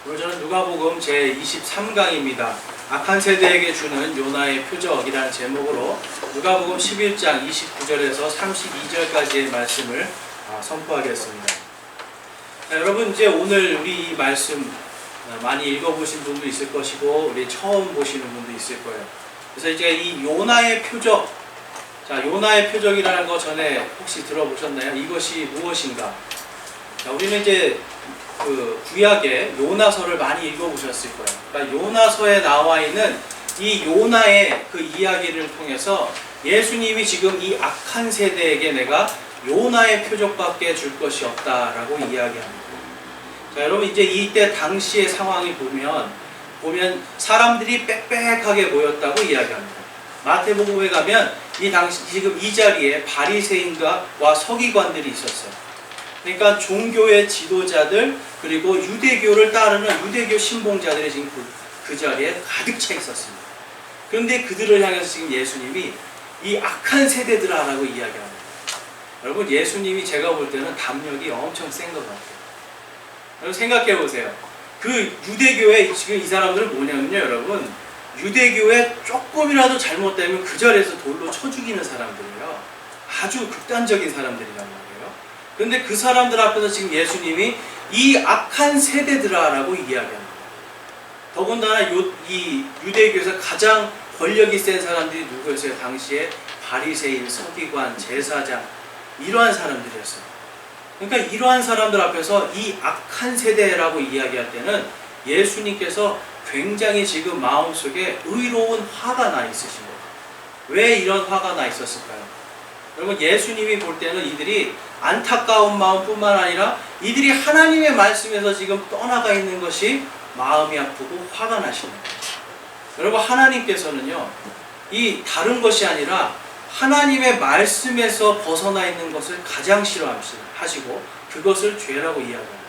오늘 저는 누가복음 제23강입니다. 악한 세대에게 주는 요나의 표적이라는 제목으로 누가복음 11장 29절에서 32절까지의 말씀을 선포하겠습니다. 여러분, 이제 오늘 우리 이 말씀 많이 읽어보신 분도 있을 것이고 우리 처음 보시는 분도 있을 거예요. 그래서 이제 이 요나의 표적, 요나의 표적이라는 거 전에 혹시 들어보셨나요? 이것이 무엇인가? 우리는 이제 그 구약의 요나서를 많이 읽어보셨을 거예요. 그러니까 요나서에 나와 있는 이 요나의 그 이야기를 통해서 예수님이 지금 이 악한 세대에게 내가 요나의 표적밖에 줄 것이 없다라고 이야기합니다. 자, 여러분, 이제 이때 당시의 상황이 보면 사람들이 빽빽하게 모였다고 이야기합니다. 마태복음에 가면 이 당시 지금 이 자리에 바리새인과 서기관들이 있었어요. 그러니까 종교의 지도자들 그리고 유대교를 따르는 유대교 신봉자들이 지금 그 자리에 가득 차 있었습니다. 그런데 그들을 향해서 지금 예수님이 이 악한 세대들아라고 이야기합니다. 여러분, 예수님이 제가 볼 때는 담력이 엄청 센 것 같아요. 여러분 생각해 보세요. 그 유대교에 지금 이 사람들은 뭐냐면요, 여러분, 유대교에 조금이라도 잘못되면 그 자리에서 돌로 쳐 죽이는 사람들이에요. 아주 극단적인 사람들이란 말이에요. 그런데 그 사람들 앞에서 지금 예수님이 이 악한 세대들아라고 이야기합니다. 더군다나 이 유대교에서 가장 권력이 센 사람들이 누구였어요? 당시에 바리새인, 서기관, 제사장, 이러한 사람들이었어요. 그러니까 이러한 사람들 앞에서 이 악한 세대라고 이야기할 때는 예수님께서 굉장히 지금 마음속에 의로운 화가 나 있으신 거예요. 왜 이런 화가 나 있었을까요? 여러분, 예수님이 볼 때는 이들이 안타까운 마음뿐만 아니라 이들이 하나님의 말씀에서 지금 떠나가 있는 것이 마음이 아프고 화가 나시는 거예요. 여러분, 하나님께서는요, 이 다른 것이 아니라 하나님의 말씀에서 벗어나 있는 것을 가장 싫어하시고 그것을 죄라고 이야기합니다.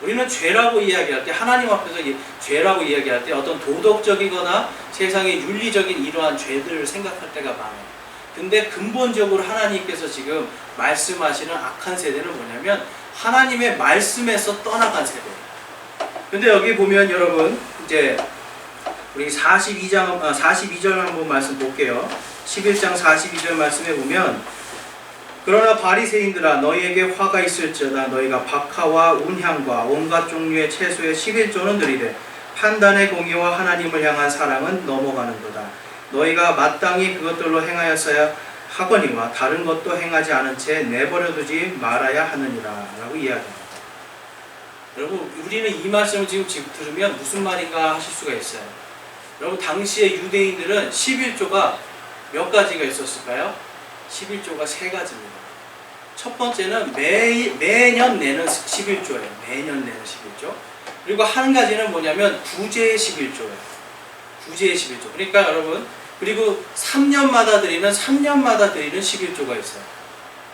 우리는 죄라고 이야기할 때, 하나님 앞에서 죄라고 이야기할 때 어떤 도덕적이거나 세상의 윤리적인 이러한 죄들을 생각할 때가 많아요. 근데 근본적으로 하나님께서 지금 말씀하시는 악한 세대는 뭐냐면 하나님의 말씀에서 떠나간 세대예요. 근데 여기 보면 여러분, 이제 우리 42절 한번 말씀 볼게요. 11장 42절 말씀에 보면, 그러나 바리새인들아, 너희에게 화가 있을지어다. 너희가 박하와 운향과 온갖 종류의 채소의 11조는 드리되 판단의 공의와 하나님을 향한 사랑은 넘어가는도다. 너희가 마땅히 그것들로 행하였어야 하거니와 다른 것도 행하지 않은 채 내버려두지 말아야 하느니라 라고 이야기합니다. 여러분, 우리는 이 말씀을 지금 들으면 무슨 말인가 하실 수가 있어요. 여러분, 당시의 유대인들은 11조가 몇 가지가 있었을까요? 11조가 세 가지입니다. 첫 번째는 매년 내는 11조예요. 매년 내는 11조. 그리고 한 가지는 뭐냐면 구제의 11조예요. 구제의 11조. 그러니까 여러분, 그리고 3년마다 드리는 11조가 있어요.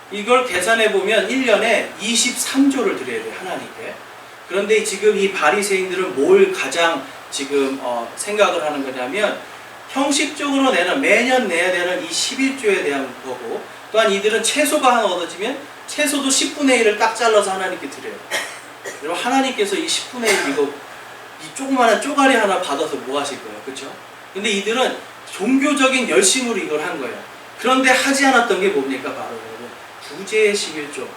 이걸 계산해 보면 1년에 23조를 드려야 돼요, 하나님께. 그런데 지금 이 바리새인들은 뭘 가장 지금 생각을 하는 거냐면 형식적으로 매년 내야 되는 이 11조에 대한 거고, 또한 이들은 채소가 하나 얻어지면 채소도 10분의 1을 딱 잘라서 하나님께 드려요. 여러분, 하나님께서 이 10분의 1 이 조그마한 쪼가리 하나 받아서 뭐 하실 거예요, 그렇죠? 근데 이들은 종교적인 열심으로 이걸 한 거예요. 그런데 하지 않았던 게 뭡니까? 바로 여러분, 구제의 11조.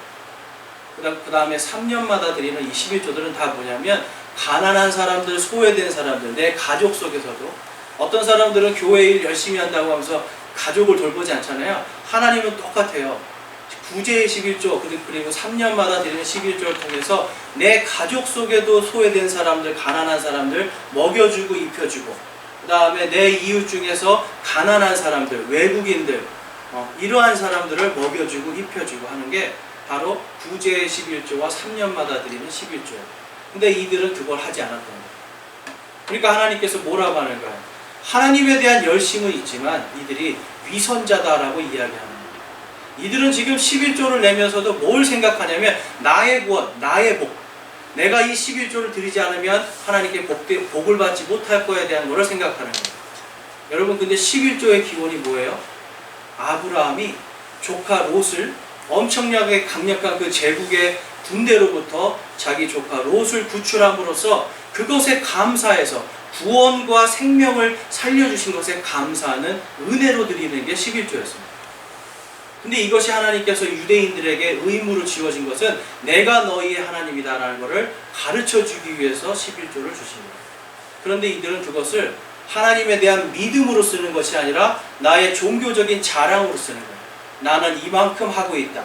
그 다음에 3년마다 드리는 이 11조들은 다 뭐냐면 가난한 사람들, 소외된 사람들, 내 가족 속에서도 어떤 사람들은 교회 일 열심히 한다고 하면서 가족을 돌보지 않잖아요. 하나님은 똑같아요. 구제의 11조 그리고 3년마다 드리는 11조를 통해서 내 가족 속에도 소외된 사람들, 가난한 사람들 먹여주고 입혀주고, 그 다음에 내 이웃 중에서 가난한 사람들, 외국인들, 이러한 사람들을 먹여주고 입혀주고 하는 게 바로 구제의 11조와 3년마다 드리는 11조예요. 근데 이들은 그걸 하지 않았던 거예요. 그러니까 하나님께서 뭐라고 하는 거예요? 하나님에 대한 열심은 있지만 이들이 위선자다라고 이야기하는 거예요. 이들은 지금 11조를 내면서도 뭘 생각하냐면 나의 구원, 나의 복, 내가 이 11조를 드리지 않으면 하나님께 복을 받지 못할 거에 대한 것을 생각하는 거예요. 여러분, 근데 11조의 기본이 뭐예요? 아브라함이 조카 롯을 엄청나게 강력한 그 제국의 군대로부터 자기 조카 롯을 구출함으로써 그것에 감사해서 구원과 생명을 살려주신 것에 감사하는 은혜로 드리는 게 11조였습니다. 근데 이것이 하나님께서 유대인들에게 의무로 지어진 것은 내가 너희의 하나님이다라는 것을 가르쳐주기 위해서 11조를 주신 거예요. 그런데 이들은 그것을 하나님에 대한 믿음으로 쓰는 것이 아니라 나의 종교적인 자랑으로 쓰는 거예요. 나는 이만큼 하고 있다.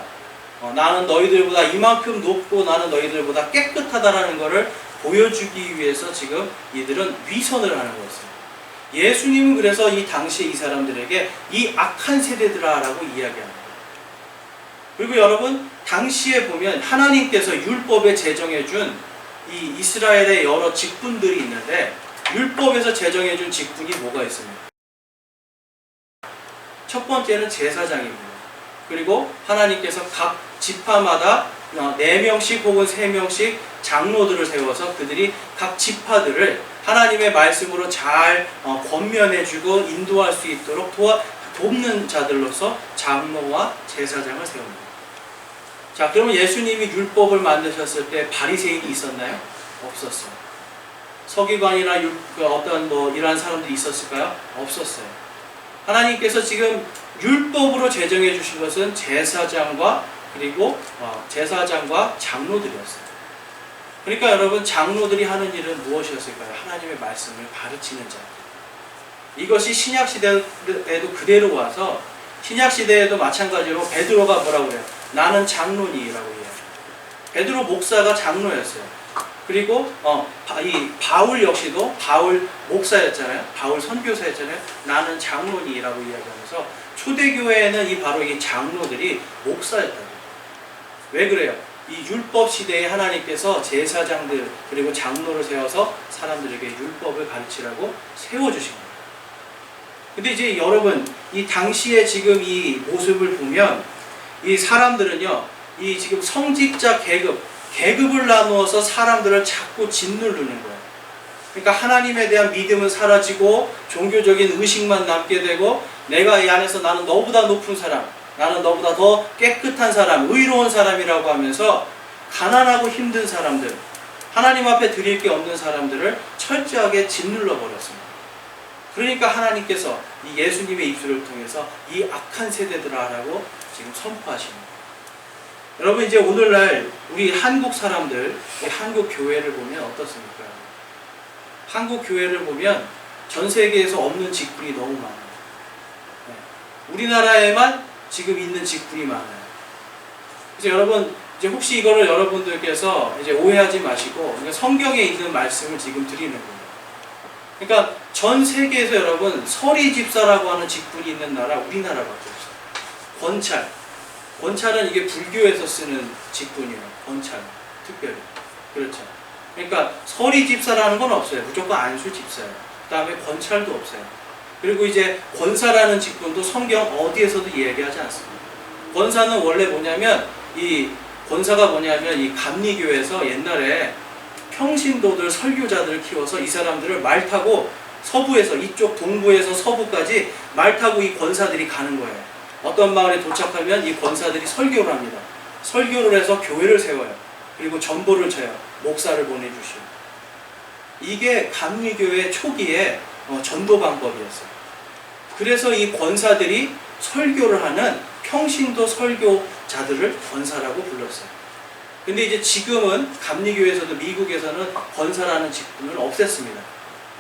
나는 너희들보다 이만큼 높고 나는 너희들보다 깨끗하다라는 것을 보여주기 위해서 지금 이들은 위선을 하는 거였어요. 예수님은 그래서 이 당시에 이 사람들에게 이 악한 세대들아라고 이야기합니다. 그리고 여러분, 당시에 보면 하나님께서 율법에 제정해준 이 이스라엘의 여러 직분들이 있는데 율법에서 제정해준 직분이 뭐가 있습니까? 첫 번째는 제사장입니다. 그리고 하나님께서 각 지파마다 4명씩 혹은 3명씩 장로들을 세워서 그들이 각 지파들을 하나님의 말씀으로 잘 권면해주고 인도할 수 있도록 돕는 자들로서 장로와 제사장을 세웁니다. 자, 그러면 예수님이 율법을 만드셨을 때 바리새인이 있었나요? 없었어요. 서기관이나 어떤 이러한 사람들이 있었을까요? 없었어요. 하나님께서 지금 율법으로 제정해 주신 것은 제사장과 장로들이었어요. 그러니까 여러분, 장로들이 하는 일은 무엇이었을까요? 하나님의 말씀을 가르치는 자. 이것이 신약 시대에도 그대로 와서 신약 시대에도 마찬가지로 베드로가 뭐라고 그래요? 나는 장로니라고 이야기해요. 베드로 목사가 장로였어요. 그리고 이 바울 역시도 바울 목사였잖아요. 바울 선교사였잖아요. 나는 장로니라고 이야기하면서 초대교회에는 바로 이 장로들이 목사였다고. 왜 그래요? 이 율법 시대에 하나님께서 제사장들 그리고 장로를 세워서 사람들에게 율법을 가르치라고 세워주신 거예요. 근데 이제 여러분, 이 당시에 지금 이 모습을 보면 이 사람들은요, 이 지금 성직자 계급을 나누어서 사람들을 자꾸 짓누르는 거예요. 그러니까 하나님에 대한 믿음은 사라지고 종교적인 의식만 남게 되고 내가 이 안에서 나는 너보다 높은 사람, 나는 너보다 더 깨끗한 사람, 의로운 사람이라고 하면서 가난하고 힘든 사람들, 하나님 앞에 드릴 게 없는 사람들을 철저하게 짓눌러 버렸습니다. 그러니까 하나님께서 이 예수님의 입술을 통해서 이 악한 세대들아라고 지금 선포하십니다. 여러분, 이제 오늘날 우리 한국 사람들, 한국 교회를 보면 어떻습니까? 한국 교회를 보면 전 세계에서 없는 직분이 너무 많아요. 우리나라에만 지금 있는 직분이 많아요. 그래서 여러분, 이제 혹시 이거를 여러분들께서 이제 오해하지 마시고 성경에 있는 말씀을 지금 드리는 거예요. 그러니까 전 세계에서 여러분, 서리 집사라고 하는 직분이 있는 나라 우리나라밖에 없어요. 권찰은 이게 불교에서 쓰는 직분이에요. 권찰, 특별히. 그렇죠. 그러니까 서리 집사라는 건 없어요. 무조건 안수 집사예요. 그 다음에 권찰도 없어요. 그리고 이제 권사라는 직분도 성경 어디에서도 얘기하지 않습니다. 권사는 원래 뭐냐면 이 감리교에서 옛날에 평신도들 설교자들을 키워서 이 사람들을 말 타고 서부에서 이쪽 동부에서 서부까지 말 타고 이 권사들이 가는 거예요. 어떤 마을에 도착하면 이 권사들이 설교를 합니다. 설교를 해서 교회를 세워요. 그리고 전보를 쳐요. 목사를 보내주시고. 이게 감리교회 초기에 전도 방법이었어요. 그래서 이 권사들이 설교를 하는 평신도 설교자들을 권사라고 불렀어요. 근데 이제 지금은 감리교회에서도 미국에서는 권사라는 직분을 없앴습니다.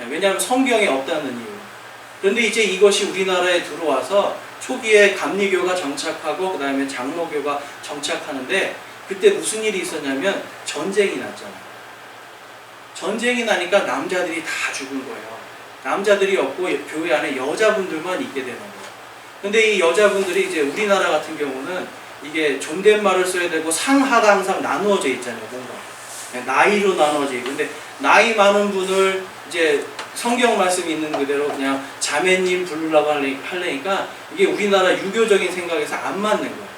왜냐하면 성경에 없다는 이유. 그런데 이제 이것이 우리나라에 들어와서 초기에 감리교가 정착하고 그 다음에 장로교가 정착하는데 그때 무슨 일이 있었냐면 전쟁이 났잖아요. 전쟁이 나니까 남자들이 다 죽은 거예요. 남자들이 없고 교회 안에 여자분들만 있게 되는 거예요. 근데 이 여자분들이 이제 우리나라 같은 경우는 이게 존댓말을 써야 되고 상하가 항상 나누어져 있잖아요. 뭔가 나이로 나누어져 있고, 근데 나이 많은 분을 이제 성경 말씀이 있는 그대로 그냥 자매님 부르려고 하려니까 이게 우리나라 유교적인 생각에서 안 맞는 거예요.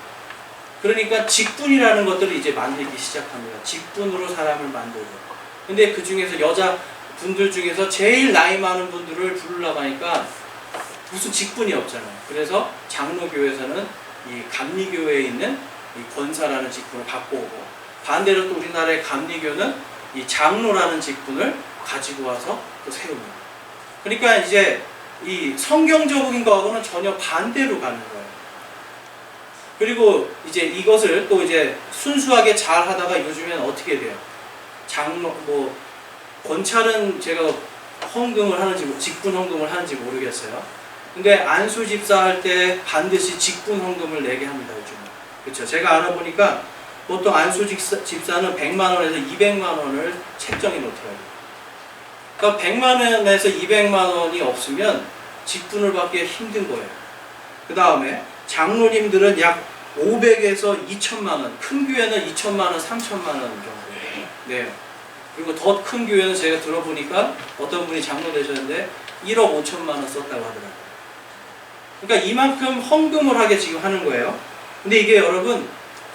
그러니까 직분이라는 것들을 이제 만들기 시작합니다. 직분으로 사람을 만들고. 근데 그 중에서 여자분들 중에서 제일 나이 많은 분들을 부르려고 하니까 무슨 직분이 없잖아요. 그래서 장로교에서는 이 감리교회에 있는 이 권사라는 직분을 갖고 오고, 반대로 또 우리나라의 감리교는 이 장로라는 직분을 가지고 와서 또 세웁니다. 그러니까 이제 이 성경적인 거하고는 전혀 반대로 가는 거예요. 그리고 이제 이것을 또 이제 순수하게 잘 하다가 요즘에는 어떻게 돼요? 장로, 권찰은 제가 헌금을 하는지, 직분 헌금을 하는지 모르겠어요. 근데 안수 집사 할 때 반드시 직분 헌금을 내게 합니다, 요즘은. 그렇죠. 제가 알아보니까 보통 안수 집사는 100만 원에서 200만 원을 책정해 놓더라고요. 그러니까 100만 원에서 200만 원이 없으면 직분을 받기 힘든 거예요. 그 다음에 장로님들은 약 500에서 2천만 원, 큰 교회는 2천만 원, 3천만 원 정도 네요. 그리고 더 큰 교회는 제가 들어보니까 어떤 분이 장로 되셨는데 1억 5천만 원 썼다고 하더라고요. 그러니까 이만큼 헌금을 하게 지금 하는 거예요. 근데 이게 여러분,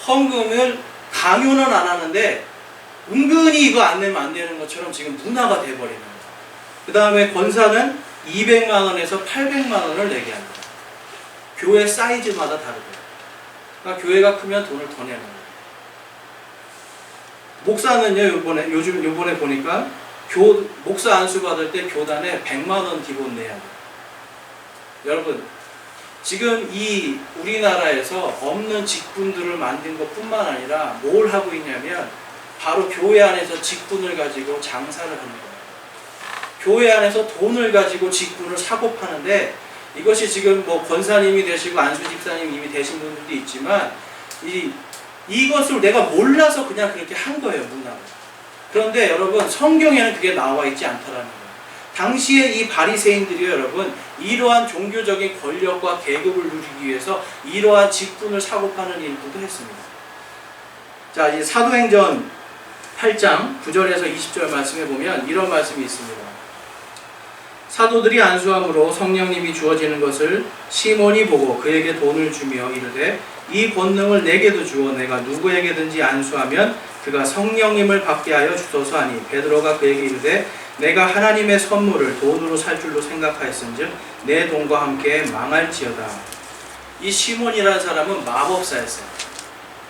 헌금을 강요는 안 하는데 은근히 이거 안 내면 안 되는 것처럼 지금 문화가 돼버리는 거예요. 그 다음에 권사는 200만 원에서 800만 원을 내게 합니다. 교회 사이즈마다 다르고요. 그러니까 교회가 크면 돈을 더 내는 거예요. 목사는요, 요번에 보니까 목사 안수 받을 때 교단에 100만 원 기본 내야 돼요. 여러분, 지금 이 우리나라에서 없는 직분들을 만든 것 뿐만 아니라 뭘 하고 있냐면 바로 교회 안에서 직분을 가지고 장사를 하는 거예요. 교회 안에서 돈을 가지고 직분을 사고 파는데, 이것이 지금 뭐 권사님이 되시고 안수 집사님 이미 되신 분들도 있지만 이것을 내가 몰라서 그냥 그렇게 한 거예요, 문화를. 그런데 여러분, 성경에는 그게 나와 있지 않다라는 거예요. 당시에 이 바리새인들이 여러분, 이러한 종교적인 권력과 계급을 누리기 위해서 이러한 직분을 사고 파는 일들도 했습니다. 자, 이제 사도행전 8장 9절에서 20절 말씀에 보면 이런 말씀이 있습니다. 사도들이 안수함으로 성령님이 주어지는 것을 시몬이 보고 그에게 돈을 주며 이르되 이 권능을 내게도 주어 내가 누구에게든지 안수하면 그가 성령님을 받게 하여 주소서 하니 베드로가 그에게 이르되 내가 하나님의 선물을 돈으로 살 줄로 생각하였은즉 내 돈과 함께 망할지어다. 이 시몬이라는 사람은 마법사였어요.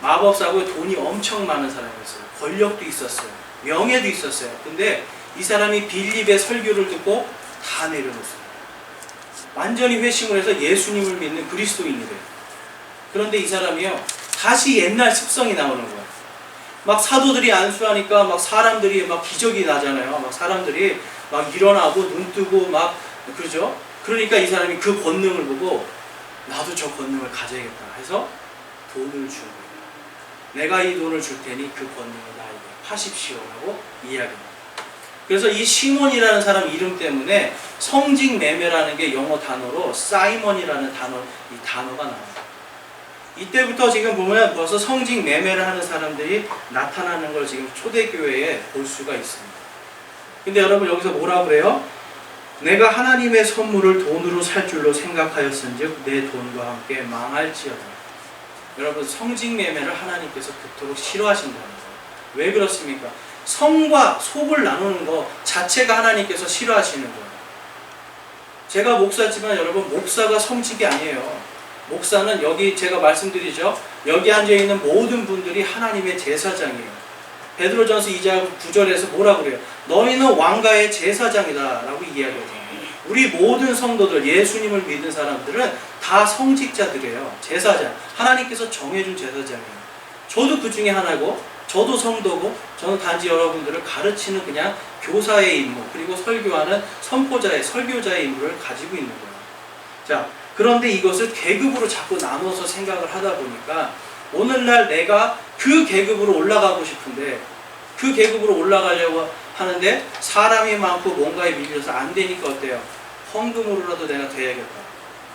마법사고 돈이 엄청 많은 사람이었어요. 권력도 있었어요. 명예도 있었어요. 근데 이 사람이 빌립의 설교를 듣고 다 내려놓았어요. 완전히 회심을 해서 예수님을 믿는 그리스도인이래요. 그런데 이 사람이요, 다시 옛날 습성이 나오는 거예요. 막 사도들이 안수하니까 막 사람들이 막 기적이 나잖아요. 막 사람들이 막 일어나고 눈 뜨고 막 그러죠. 그러니까 이 사람이 그 권능을 보고 나도 저 권능을 가져야겠다 해서 돈을 준 거예요. 내가 이 돈을 줄 테니 그 권능을 나에게 하십시오라고 이야기합니다. 그래서 이 시몬이라는 사람 이름 때문에 성직매매라는 게 영어 단어로 사이먼이라는 이 단어가 나옵니다. 이때부터 지금 보면 벌써 성직매매를 하는 사람들이 나타나는 걸 지금 초대교회에 볼 수가 있습니다. 근데 여러분, 여기서 뭐라고 그래요? 내가 하나님의 선물을 돈으로 살 줄로 생각하였은즉 내 돈과 함께 망할지어다. 여러분, 성직매매를 하나님께서 그토록 싫어하신다는 거예요. 왜 그렇습니까? 성과 속을 나누는 것 자체가 하나님께서 싫어하시는 거예요. 제가 목사지만 여러분, 목사가 성직이 아니에요. 목사는 여기 제가 말씀드리죠. 여기 앉아있는 모든 분들이 하나님의 제사장이에요. 베드로전서 2장 9절에서 뭐라고 그래요? 너희는 왕가의 제사장이다 라고 이야기하잖아요. 우리 모든 성도들, 예수님을 믿는 사람들은 다 성직자들이에요. 제사장. 하나님께서 정해준 제사장이에요. 저도 그 중에 하나고, 저도 성도고, 저는 단지 여러분들을 가르치는 그냥 교사의 임무, 그리고 설교하는 선포자의, 설교자의 임무를 가지고 있는 거예요. 자, 그런데 이것을 계급으로 자꾸 나눠서 생각을 하다 보니까 오늘날 내가 그 계급으로 올라가고 싶은데, 그 계급으로 올라가려고 하는데 사람이 많고 뭔가에 밀려서 안 되니까 어때요? 헌금으로라도 내가 돼야겠다.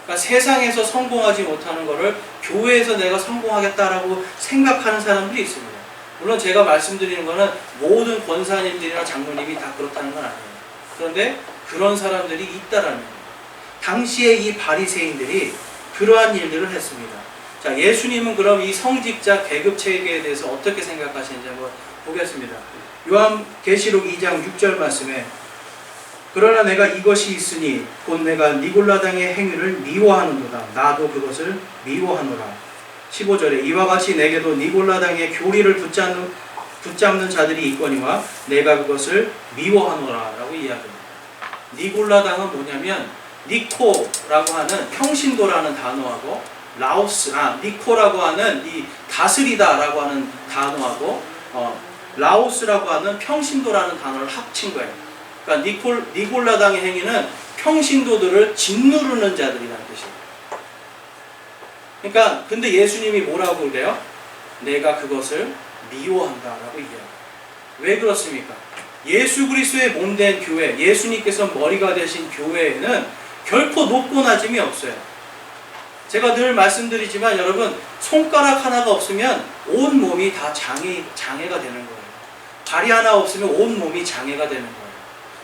그러니까 세상에서 성공하지 못하는 거를 교회에서 내가 성공하겠다라고 생각하는 사람들이 있습니다. 물론 제가 말씀드리는 거는 모든 권사님들이나 장로님이 다 그렇다는 건 아니에요. 그런데 그런 사람들이 있다라는 거예요. 당시에 이 바리새인들이 그러한 일들을 했습니다. 자, 예수님은 그럼 이 성직자 계급 체계에 대해서 어떻게 생각하시는지 한번 보겠습니다. 요한계시록 2장 6절 말씀에 그러나 내가 이것이 있으니 곧 내가 니골라당의 행위를 미워하는도다. 나도 그것을 미워하노라. 15절에 이와 같이 내게도 니골라당의 교리를 붙잡는 자들이 있거니와 내가 그것을 미워하노라 라고 이야기합니다. 니골라당은 뭐냐면 니코라고 하는 평신도라는 단어하고 니코라고 하는 이 다스리다라고 하는 단어하고 라오스라고 하는 평신도라는 단어를 합친 거예요. 그러니까 니골라당의 행위는 평신도들을 짓누르는 자들이라는 뜻이에요. 그러니까 근데 예수님이 뭐라고 그래요? 내가 그것을 미워한다라고 얘기해요. 왜 그렇습니까? 예수 그리스도의 몸된 교회, 예수님께서 머리가 되신 교회에는 결코 높고 낮음이 없어요. 제가 늘 말씀드리지만 여러분, 손가락 하나가 없으면 온 몸이 다 장애가 되는 거예요. 다리 하나 없으면 온 몸이 장애가 되는 거예요.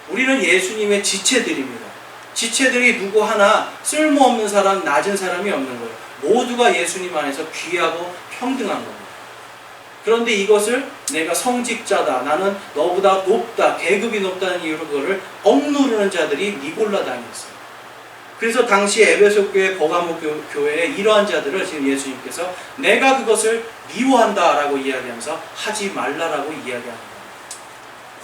우리는 예수님의 지체들입니다. 지체들이 누구 하나 쓸모없는 사람, 낮은 사람이 없는 거예요. 모두가 예수님 안에서 귀하고 평등한 겁니다. 그런데 이것을 내가 성직자다, 나는 너보다 높다, 계급이 높다는 이유로 그거를 억누르는 자들이 니골라당이었어요. 그래서 당시 에베소 교회, 버가모 교회에 이러한 자들을 지금 예수님께서 내가 그것을 미워한다라고 이야기하면서 하지 말라라고 이야기합니다.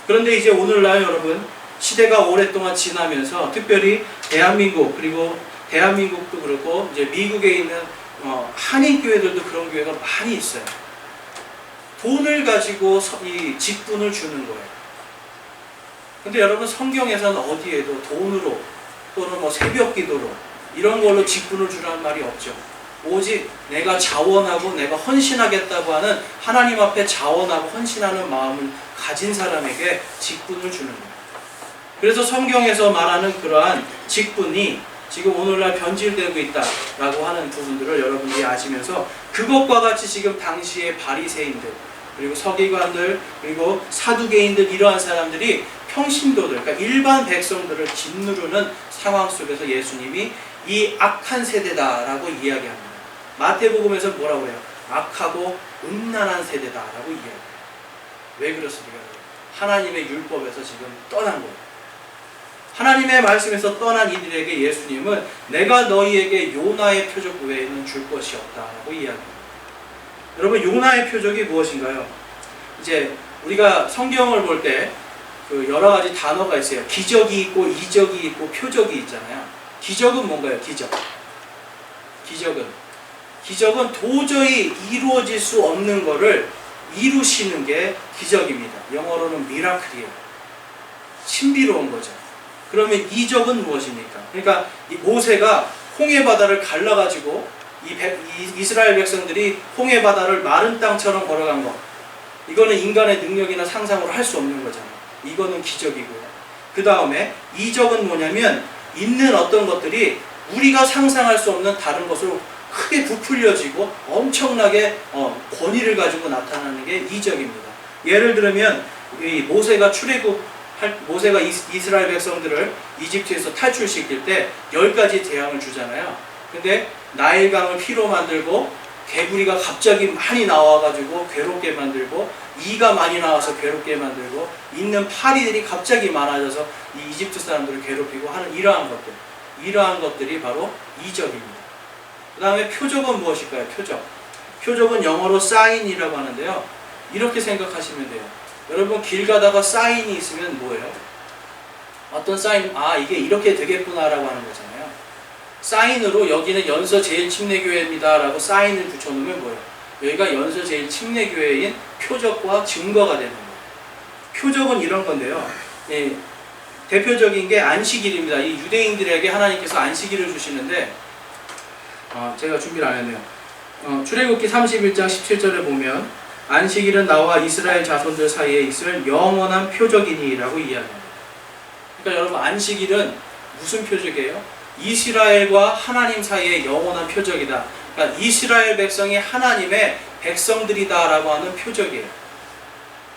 그런데 이제 오늘날 여러분, 시대가 오랫동안 지나면서 특별히 대한민국, 그리고 대한민국도 그렇고 이제 미국에 있는 한인 교회들도 그런 교회가 많이 있어요. 돈을 가지고 이 직분을 주는 거예요. 근데 여러분, 성경에서는 어디에도 돈으로 또는 뭐 새벽 기도로 이런 걸로 직분을 주라는 말이 없죠. 오직 내가 자원하고 내가 헌신하겠다고 하는, 하나님 앞에 자원하고 헌신하는 마음을 가진 사람에게 직분을 주는 거예요. 그래서 성경에서 말하는 그러한 직분이 지금 오늘날 변질되고 있다라고 하는 부분들을 여러분들이 아시면서, 그것과 같이 지금 당시의 바리새인들, 그리고 서기관들, 그리고 사두개인들, 이러한 사람들이 평신도들, 그러니까 일반 백성들을 짓누르는 상황 속에서 예수님이 이 악한 세대다라고 이야기합니다. 마태복음에서 뭐라고 해요? 악하고 음란한 세대다라고 이야기해요. 왜 그렇습니까? 하나님의 율법에서 지금 떠난 거예요. 하나님의 말씀에서 떠난 이들에게 예수님은 내가 너희에게 요나의 표적 외에는 줄 것이 없다라고 이야기합니다. 여러분, 요나의 표적이 무엇인가요? 이제 우리가 성경을 볼 때 그 여러 가지 단어가 있어요. 기적이 있고 이적이 있고 표적이 있잖아요. 기적은 뭔가요? 기적은 도저히 이루어질 수 없는 거를 이루시는 게 기적입니다. 영어로는 미라클이에요. 신비로운 거죠. 그러면 이적은 무엇입니까? 그러니까 이 모세가 홍해 바다를 갈라가지고 이스라엘 백성들이 홍해 바다를 마른 땅처럼 걸어간 것, 이거는 인간의 능력이나 상상으로 할 수 없는 거잖아요. 이거는 기적이고요. 그 다음에 이적은 뭐냐면, 있는 어떤 것들이 우리가 상상할 수 없는 다른 것으로 크게 부풀려지고 엄청나게 권위를 가지고 나타나는 게 이적입니다. 예를 들면 이 모세가 이스라엘 백성들을 이집트에서 탈출시킬 때 10가지 재앙을 주잖아요. 근데 나일강을 피로 만들고, 개구리가 갑자기 많이 나와가지고 괴롭게 만들고, 이가 많이 나와서 괴롭게 만들고, 있는 파리들이 갑자기 많아져서 이 이집트 사람들을 괴롭히고 하는 이러한 것들이 바로 이적입니다. 그 다음에 표적은 무엇일까요? 표적은 영어로 사인이라고 하는데요. 이렇게 생각하시면 돼요. 여러분, 길 가다가 사인이 있으면 뭐예요? 어떤 사인, 이게 이렇게 되겠구나라고 하는 거잖아요. 사인으로 여기는 연서 제일침례교회입니다 라고 사인을 붙여놓으면 뭐예요? 여기가 연서 제일침례교회인 표적과 증거가 되는 거예요. 표적은 이런 건데요. 대표적인 게 안식일입니다. 이 유대인들에게 하나님께서 안식일을 주시는데, 제가 준비를 안 했네요. 출애굽기 31장 17절에 보면 안식일은 나와 이스라엘 자손들 사이에 있을 영원한 표적이니 라고 이야기합니다. 그러니까 여러분, 안식일은 무슨 표적이에요? 이스라엘과 하나님 사이의 영원한 표적이다. 그러니까 이스라엘 백성이 하나님의 백성들이다 라고 하는 표적이에요.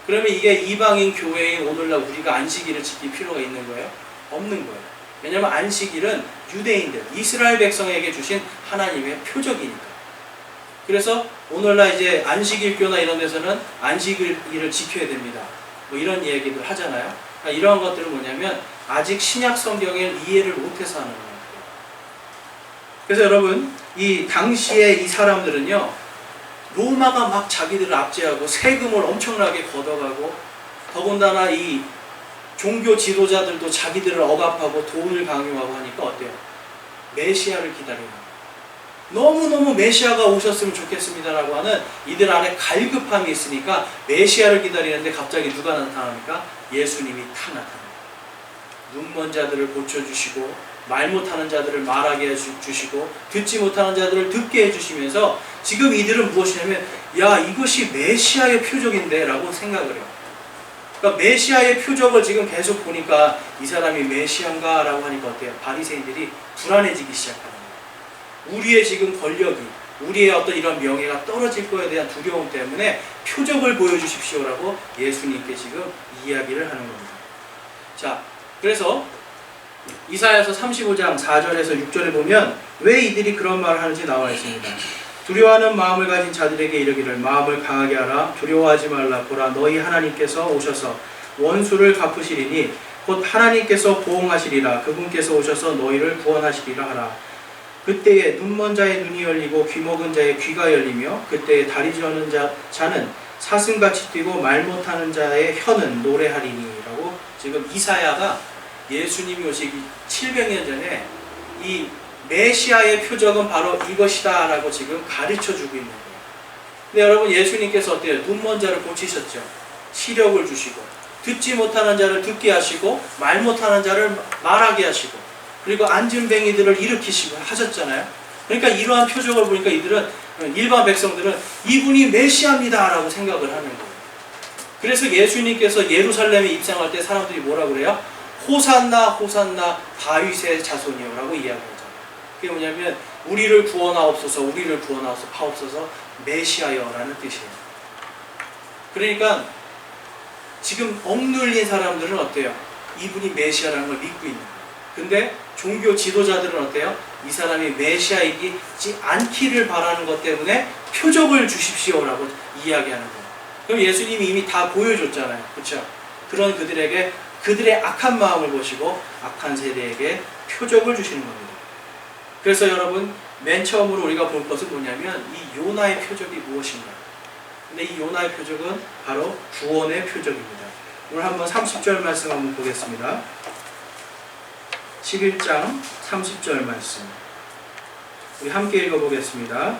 그러면 이게 이방인 교회인 오늘날 우리가 안식일을 지킬 필요가 있는 거예요? 없는 거예요. 왜냐하면 안식일은 유대인들, 이스라엘 백성에게 주신 하나님의 표적이니까. 그래서 오늘날 이제 안식일교나 이런 데서는 안식일을 지켜야 됩니다, 뭐 이런 얘기들 하잖아요. 그러니까 이러한 것들은 뭐냐면 아직 신약 성경을 이해를 못해서 하는 거예요. 그래서 여러분, 이 당시에 이 사람들은요, 로마가 막 자기들을 압제하고 세금을 엄청나게 걷어가고, 더군다나 이 종교 지도자들도 자기들을 억압하고 돈을 강요하고 하니까 어때요? 메시아를 기다리는, 너무너무 메시아가 오셨으면 좋겠습니다라고 하는 이들 안에 갈급함이 있으니까 메시아를 기다리는데 갑자기 누가 나타납니까? 예수님이 탁 나타납니다. 눈먼 자들을 고쳐주시고, 말 못하는 자들을 말하게 해주시고, 듣지 못하는 자들을 듣게 해주시면서, 지금 이들은 무엇이냐면, 야, 이것이 메시아의 표적인데 라고 생각을 해요. 그러니까 메시아의 표적을 지금 계속 보니까 이 사람이 메시아인가 라고 하니까 어때요? 바리새인들이 불안해지기 시작합니다. 우리의 지금 권력이, 우리의 어떤 이런 명예가 떨어질 거에 대한 두려움 때문에 표적을 보여주십시오라고 예수님께 지금 이야기를 하는 겁니다. 자, 그래서 이사야서 35장 4절에서 6절에 보면 왜 이들이 그런 말을 하는지 나와 있습니다. 두려워하는 마음을 가진 자들에게 이르기를, 마음을 강하게 하라. 두려워하지 말라. 보라, 너희 하나님께서 오셔서 원수를 갚으시리니 곧 하나님께서 보응하시리라. 그분께서 오셔서 너희를 구원하시리라 하라. 그때에 눈먼 자의 눈이 열리고 귀 먹은 자의 귀가 열리며, 그때에 다리 저는 자는 사슴같이 뛰고 말 못하는 자의 혀는 노래하리니 라고 지금 이사야가 예수님이 오시기 700년 전에 이 메시아의 표적은 바로 이것이다 라고 지금 가르쳐주고 있는 거예요. 근데 여러분, 예수님께서 어때요? 눈먼 자를 고치셨죠. 시력을 주시고, 듣지 못하는 자를 듣게 하시고, 말 못하는 자를 말하게 하시고, 그리고 안진뱅이들을 일으키시고 하셨잖아요. 그러니까 이러한 표적을 보니까 이들은, 일반 백성들은 이분이 메시아입니다 라고 생각을 하는 거예요. 그래서 예수님께서 예루살렘에 입성할 때 사람들이 뭐라고 그래요? 호산나 호산나 다윗의 자손이요 라고 이야기하잖아요. 그게 뭐냐면 우리를 구원하옵소서, 우리를 구원하옵소서, 메시아여 라는 뜻이에요. 그러니까 지금 억눌린 사람들은 어때요? 이분이 메시아라는 걸 믿고 있는 거예요. 근데 종교 지도자들은 어때요? 이 사람이 메시아이지 않기를 바라는 것 때문에 표적을 주십시오라고 이야기하는 거예요. 그럼 예수님이 이미 다 보여줬잖아요. 그렇죠? 그런 그들에게 그들의 악한 마음을 보시고 악한 세대에게 표적을 주시는 겁니다. 그래서 여러분, 맨 처음으로 우리가 볼 것은 뭐냐면 이 요나의 표적이 무엇인가. 근데 이 요나의 표적은 바로 구원의 표적입니다. 오늘 한번 30절 말씀 한번 보겠습니다. 11장 30절 말씀 우리 함께 읽어보겠습니다.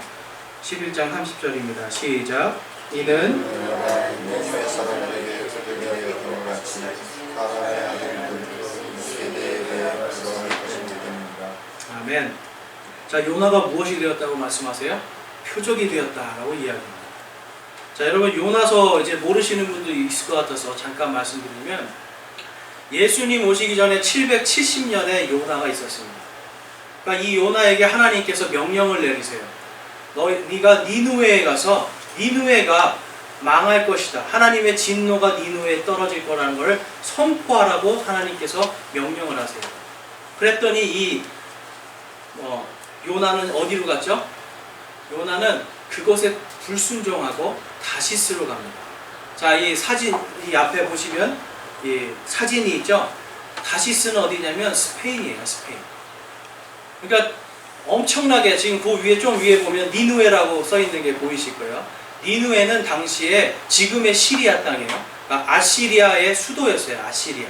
11장 30절입니다. 시작. 이는 아멘. 자, 요나가 무엇이 되었다고 말씀하세요? 표적이 되었다라고 이야기합니다. 자, 여러분, 요나서 이제 모르시는 분도 있을 것 같아서 잠깐 말씀드리면, 예수님 오시기 전에 770년에 요나가 있었습니다. 그러니까 이 요나에게 하나님께서 명령을 내리세요. 네가 니느웨에 가서, 니느웨가 망할 것이다, 하나님의 진노가 니느웨에 떨어질 거라는 것을 선포하라고 하나님께서 명령을 하세요. 그랬더니 이 요나는 어디로 갔죠? 요나는 그것에 불순종하고 다시스로 갑니다. 자, 이 사진, 이 앞에 보시면 이 사진이 있죠? 다시스는 어디냐면 스페인이에요, 스페인. 그러니까 엄청나게, 지금 그 위에, 좀 위에 보면 니느웨라고 써 있는 게 보이실 거예요. 니느웨는 당시에 지금의 시리아 땅이에요. 그러니까 아시리아의 수도였어요, 아시리아.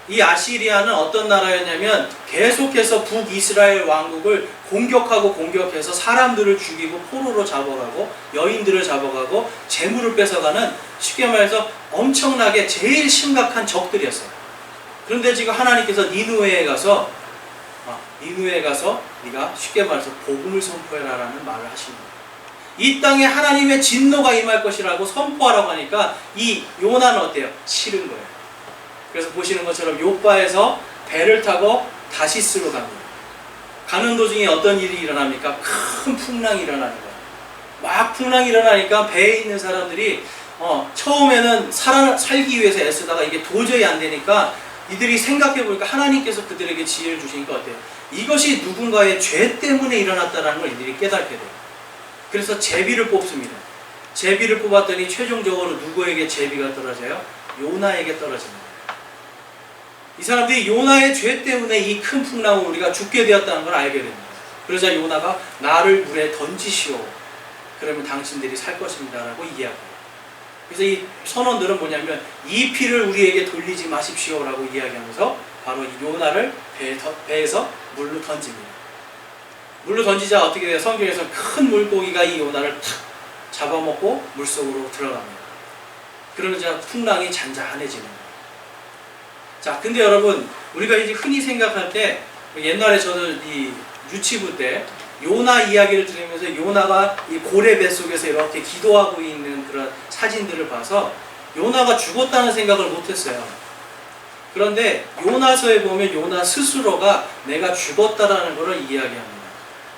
이 아시리아는 어떤 나라였냐면 계속해서 북이스라엘 왕국을 공격해서 사람들을 죽이고 포로로 잡아가고 여인들을 잡아가고 재물을 뺏어가는, 쉽게 말해서 엄청나게 제일 심각한 적들이었어요. 그런데 지금 하나님께서 니느웨에 가서 네가 쉽게 말해서 복음을 선포해라라는 말을 하시는 거예요. 이 땅에 하나님의 진노가 임할 것이라고 선포하라고 하니까 이 요나는 어때요? 싫은 거예요. 그래서 보시는 것처럼 요바에서 배를 타고 다시스로 갑니다. 가는 도중에 어떤 일이 일어납니까? 큰 풍랑이 일어나는 거예요. 막 풍랑이 일어나니까 배에 있는 사람들이 처음에는 살기 위해서 애쓰다가 이게 도저히 안 되니까 이들이 생각해 보니까 하나님께서 그들에게 지혜를 주시니까 어때요? 이것이 누군가의 죄 때문에 일어났다는 걸 이들이 깨닫게 돼요. 그래서 제비를 뽑습니다. 제비를 뽑았더니 최종적으로 누구에게 제비가 떨어져요? 요나에게 떨어집니다. 이 사람들이 요나의 죄 때문에 이 큰 풍랑을 우리가 죽게 되었다는 걸 알게 됩니다. 그러자 요나가 나를 물에 던지시오. 그러면 당신들이 살 것입니다 라고 이야기해요. 그래서 이 선원들은 뭐냐면 이 피를 우리에게 돌리지 마십시오 라고 이야기하면서 바로 이 요나를 배에서 물로 던집니다. 물로 던지자 어떻게 돼요? 성경에서 큰 물고기가 이 요나를 탁 잡아먹고 물속으로 들어갑니다. 그러자 풍랑이 잔잔해지는 거예요. 자, 근데 여러분, 우리가 이제 흔히 생각할 때, 옛날에 저는 이 유치부 때 요나 이야기를 들으면서 요나가 이 고래 뱃속에서 이렇게 기도하고 있는 그런 사진들을 봐서 요나가 죽었다는 생각을 못했어요. 그런데 요나서에 보면 요나 스스로가 내가 죽었다라는 것을 이야기합니다.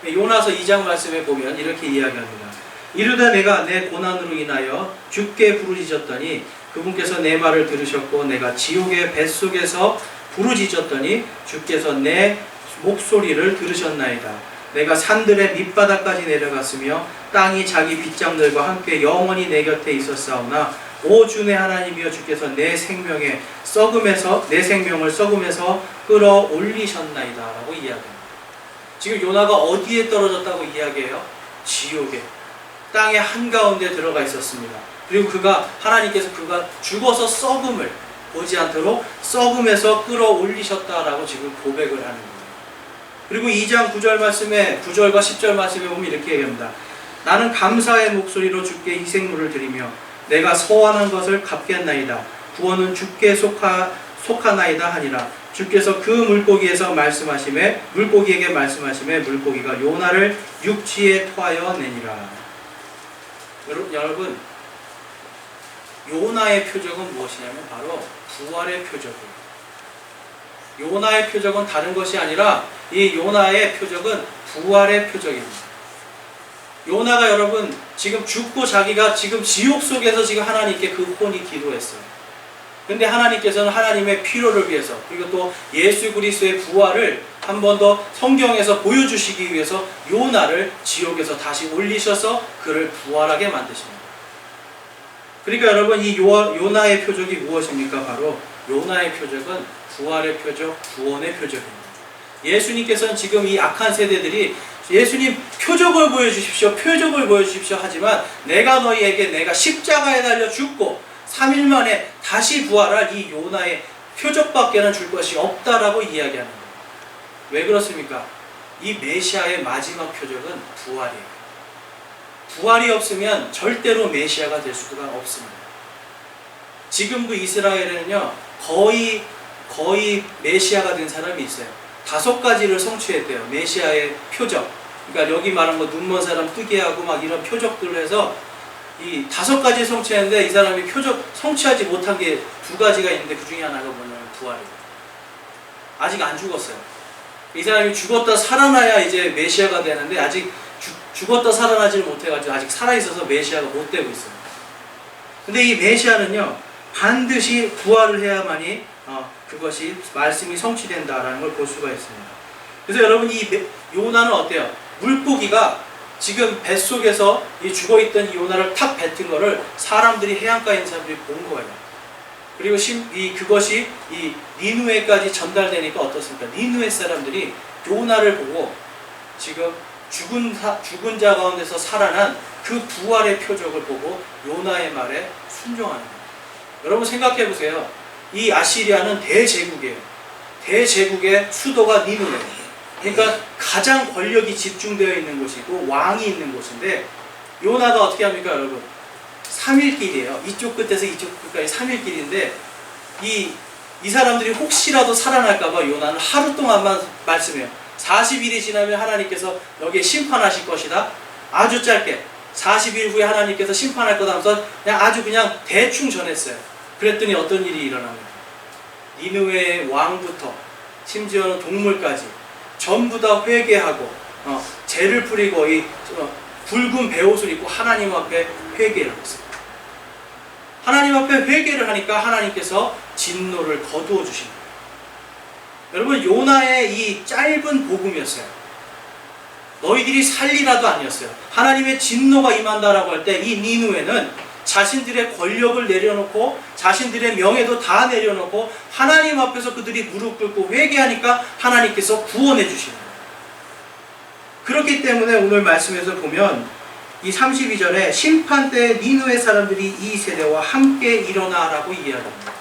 요나서 2장 말씀에 보면 이렇게 이야기합니다. 이르다 내가 내 고난으로 인하여 주께 부르짖었더니 그분께서 내 말을 들으셨고 내가 지옥의 뱃속에서 부르짖었더니 주께서 내 목소리를 들으셨나이다. 내가 산들의 밑바닥까지 내려갔으며 땅이 자기 빗장들과 함께 영원히 내 곁에 있었사오나 오 주 내 하나님이여 주께서 내 생명을 썩음에서 끌어올리셨나이다 라고 이야기합니다. 지금 요나가 어디에 떨어졌다고 이야기해요? 지옥에, 땅의 한가운데 들어가 있었습니다. 그리고 하나님께서 그가 죽어서 썩음을 보지 않도록 썩음에서 끌어올리셨다라고 지금 고백을 하는 거예요. 그리고 2장 9절 말씀에 9절과 10절 말씀에 보면 이렇게 얘기합니다. 나는 감사의 목소리로 주께 희생물을 드리며 내가 서원한 것을 갚겠나이다. 구원은 주께 속하나이다 하니라. 주께서 그 물고기에게 말씀하심에 물고기가 요나를 육지에 토하여 내니라. 여러분, 요나의 표적은 무엇이냐면 바로 부활의 표적이에요. 요나의 표적은 다른 것이 아니라 이 요나의 표적은 부활의 표적입니다. 요나가 여러분 지금 죽고 자기가 지금 지옥 속에서 지금 하나님께 그 혼이 기도했어요. 근데 하나님께서는 하나님의 필요를 위해서 그리고 또 예수 그리스도의 부활을 한 번 더 성경에서 보여주시기 위해서 요나를 지옥에서 다시 올리셔서 그를 부활하게 만드십니다. 그러니까 여러분 이 요나의 표적이 무엇입니까? 바로 요나의 표적은 부활의 표적, 구원의 표적입니다. 예수님께서는 지금 이 악한 세대들이 예수님 표적을 보여주십시오 하지만 내가 너희에게 내가 십자가에 달려 죽고 3일 만에 다시 부활할 이 요나의 표적밖에는 줄 것이 없다라고 이야기하는 거예요. 왜 그렇습니까? 이 메시아의 마지막 표적은 부활이에요. 부활이 없으면 절대로 메시아가 될 수가 없습니다. 지금도 이스라엘에는요 거의 메시아가 된 사람이 있어요. 5가지를 성취했대요. 메시아의 표적. 그러니까 여기 말한 거 눈먼 사람 뜨게 하고 막 이런 표적들을 해서 이 5가지 성취했는데 이 사람이 표적 성취하지 못한 게 2가지가 있는데 그 중에 하나가 뭐냐면 부활이에요. 아직 안 죽었어요. 이 사람이 죽었다 살아나야 이제 메시아가 되는데 아직 죽었다 살아나지를 못해가지고 아직 살아있어서 메시아가 못 되고 있어요. 근데 이 메시아는요 반드시 부활을 해야만이 그것이 말씀이 성취된다라는 걸 볼 수가 있습니다. 그래서 여러분 이 요나는 어때요? 물고기가 지금 뱃속에서 이 죽어있던 이 요나를 탁 뱉은 거를 사람들이 해안가에 있는 사람들이 본 거예요. 그리고 그것이 이 니누에까지 전달되니까 어떻습니까? 니누에 사람들이 요나를 보고 지금 죽은 자 가운데서 살아난 그 부활의 표적을 보고 요나의 말에 순종하는 거예요. 여러분 생각해 보세요. 이 아시리아는 대제국이에요. 대제국의 수도가 니누에예요. 그러니까 가장 권력이 집중되어 있는 곳이고 왕이 있는 곳인데 요나가 어떻게 합니까 여러분? 3일 길이에요. 이쪽 끝에서 이쪽 끝까지 3일 길인데 이 사람들이 혹시라도 살아날까봐 요나는 하루 동안만 말씀해요. 40일이 지나면 하나님께서 여기에 심판하실 것이다. 아주 짧게 40일 후에 하나님께서 심판할 거다 하면서 그냥 대충 전했어요. 그랬더니 어떤 일이 일어납니다. 니느웨의 왕부터 심지어는 동물까지 전부 다 회개하고 죄를 뿌리고 붉은 베옷을 입고 하나님 앞에 회개를 했습니다. 하나님 앞에 회개를 하니까 하나님께서 진노를 거두어 주십니다. 여러분 요나의 이 짧은 복음이었어요. 너희들이 살리라도 아니었어요. 하나님의 진노가 임한다라고 할 때 이 니느웨는 자신들의 권력을 내려놓고 자신들의 명예도 다 내려놓고 하나님 앞에서 그들이 무릎 꿇고 회개하니까 하나님께서 구원해 주시는 거예요. 그렇기 때문에 오늘 말씀에서 보면 이 32절에 심판 때 니느웨 사람들이 이 세대와 함께 일어나라고 이야기합니다.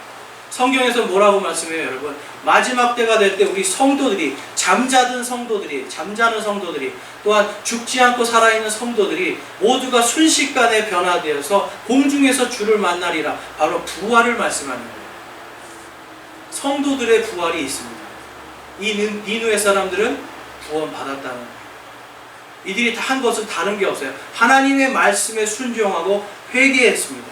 성경에서 뭐라고 말씀해요, 여러분? 마지막 때가 될 때 우리 성도들이, 잠자는 성도들이, 또한 죽지 않고 살아있는 성도들이 모두가 순식간에 변화되어서 공중에서 주를 만나리라. 바로 부활을 말씀하는 거예요. 성도들의 부활이 있습니다. 이 니느웨 사람들은 구원받았다는 거예요. 이들이 한 것은 다른 게 없어요. 하나님의 말씀에 순종하고 회개했습니다.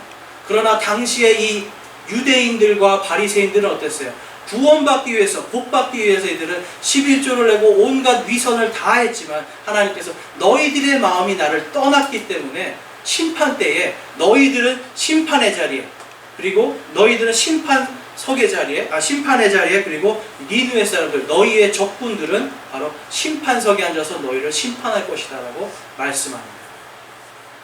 그러나 당시에 이 유대인들과 바리새인들은 어땠어요? 구원받기 위해서, 복받기 위해서 이들은 11조를 내고 온갖 위선을 다 했지만 하나님께서 너희들의 마음이 나를 떠났기 때문에 심판 때에 너희들은 심판의 자리에, 그리고 너희들은 심판의 자리에, 그리고 니느웨 사람들, 너희의 적군들은 바로 심판석에 앉아서 너희를 심판할 것이다 라고 말씀합니다.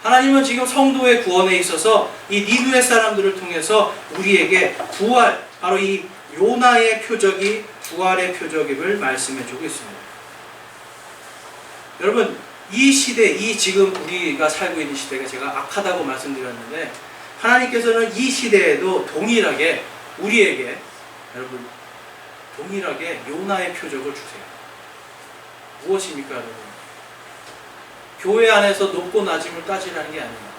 하나님은 지금 성도의 구원에 있어서 이 니느웨 사람들을 통해서 우리에게 부활, 바로 이 요나의 표적이 부활의 표적임을 말씀해주고 있습니다. 여러분, 이 시대, 이 지금 우리가 살고 있는 시대가 제가 악하다고 말씀드렸는데 하나님께서는 이 시대에도 동일하게 우리에게, 여러분, 동일하게 요나의 표적을 주세요. 무엇입니까, 여러분? 교회 안에서 높고 낮음을 따지라는 게 아니에요.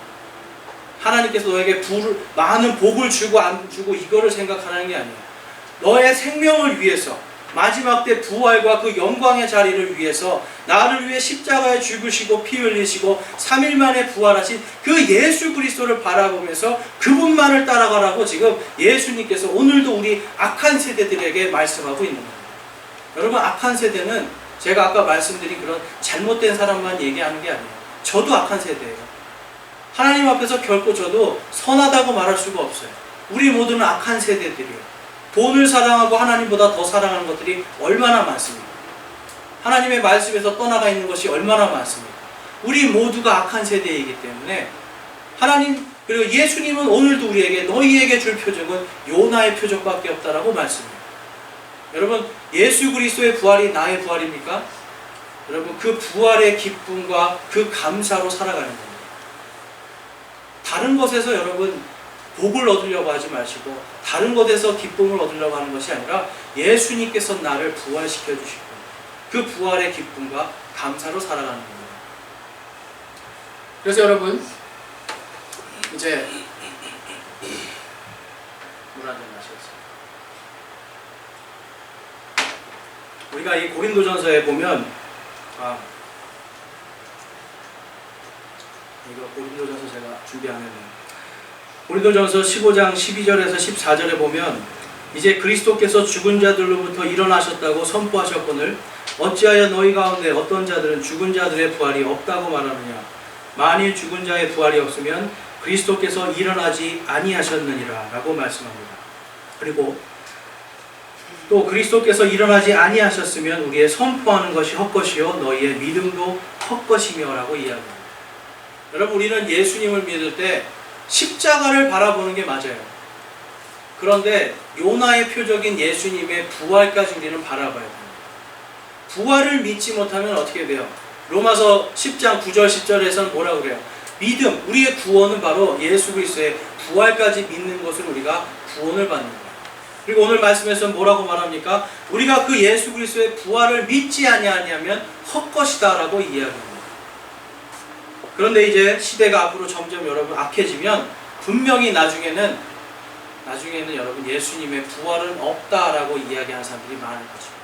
하나님께서 너에게 많은 복을 주고 안 주고 이거를 생각하는 게 아니에요. 너의 생명을 위해서, 마지막 때 부활과 그 영광의 자리를 위해서 나를 위해 십자가에 죽으시고 피 흘리시고 3일 만에 부활하신 그 예수 그리스도를 바라보면서 그분만을 따라가라고 지금 예수님께서 오늘도 우리 악한 세대들에게 말씀하고 있는 겁니다. 여러분, 악한 세대는 제가 아까 말씀드린 그런 잘못된 사람만 얘기하는 게 아니에요. 저도 악한 세대예요. 하나님 앞에서 결코 저도 선하다고 말할 수가 없어요. 우리 모두는 악한 세대들이에요. 돈을 사랑하고 하나님보다 더 사랑하는 것들이 얼마나 많습니까? 하나님의 말씀에서 떠나가 있는 것이 얼마나 많습니까? 우리 모두가 악한 세대이기 때문에 하나님, 그리고 예수님은 오늘도 우리에게 너희에게 줄 표적은 요나의 표적밖에 없다라고 말씀해요. 여러분, 예수 그리스도의 부활이 나의 부활입니까? 여러분, 그 부활의 기쁨과 그 감사로 살아가는 겁니다. 다른 것에서 여러분 복을 얻으려고 하지 마시고 다른 것에서 기쁨을 얻으려고 하는 것이 아니라 예수님께서 나를 부활시켜 주시고 그 부활의 기쁨과 감사로 살아가는 겁니다. 그래서 여러분, 이제 물 한 잔 마시겠습니다. 우리가 이 고린도전서에 보면 이거 고린도전서 제가 준비 안 했네요. 고린도전서 15장 12절에서 14절에 보면 이제 그리스도께서 죽은 자들로부터 일어나셨다고 선포하셨거늘 어찌하여 너희 가운데 어떤 자들은 죽은 자들의 부활이 없다고 말하느냐. 만일 죽은 자의 부활이 없으면 그리스도께서 일어나지 아니하셨느니라 라고 말씀합니다. 그리고 또 그리스도께서 일어나지 아니하셨으면 우리의 선포하는 것이 헛것이요 너희의 믿음도 헛것이며 라고 이야기합니다. 여러분, 우리는 예수님을 믿을 때 십자가를 바라보는 게 맞아요. 그런데 요나의 표적인 예수님의 부활까지 우리는 바라봐야 됩니다. 부활을 믿지 못하면 어떻게 돼요? 로마서 10장 9절 10절에서는 뭐라고 그래요? 믿음, 우리의 구원은 바로 예수 그리스도의 부활까지 믿는 것을 우리가 구원을 받는 거예요. 그리고 오늘 말씀에서는 뭐라고 말합니까? 우리가 그 예수 그리스도의 부활을 믿지 아니하면 헛것이다 라고 이야기합니다. 그런데 이제 시대가 앞으로 점점 여러분 악해지면 분명히 나중에는 여러분 예수님의 부활은 없다라고 이야기하는 사람들이 많을 것입니다.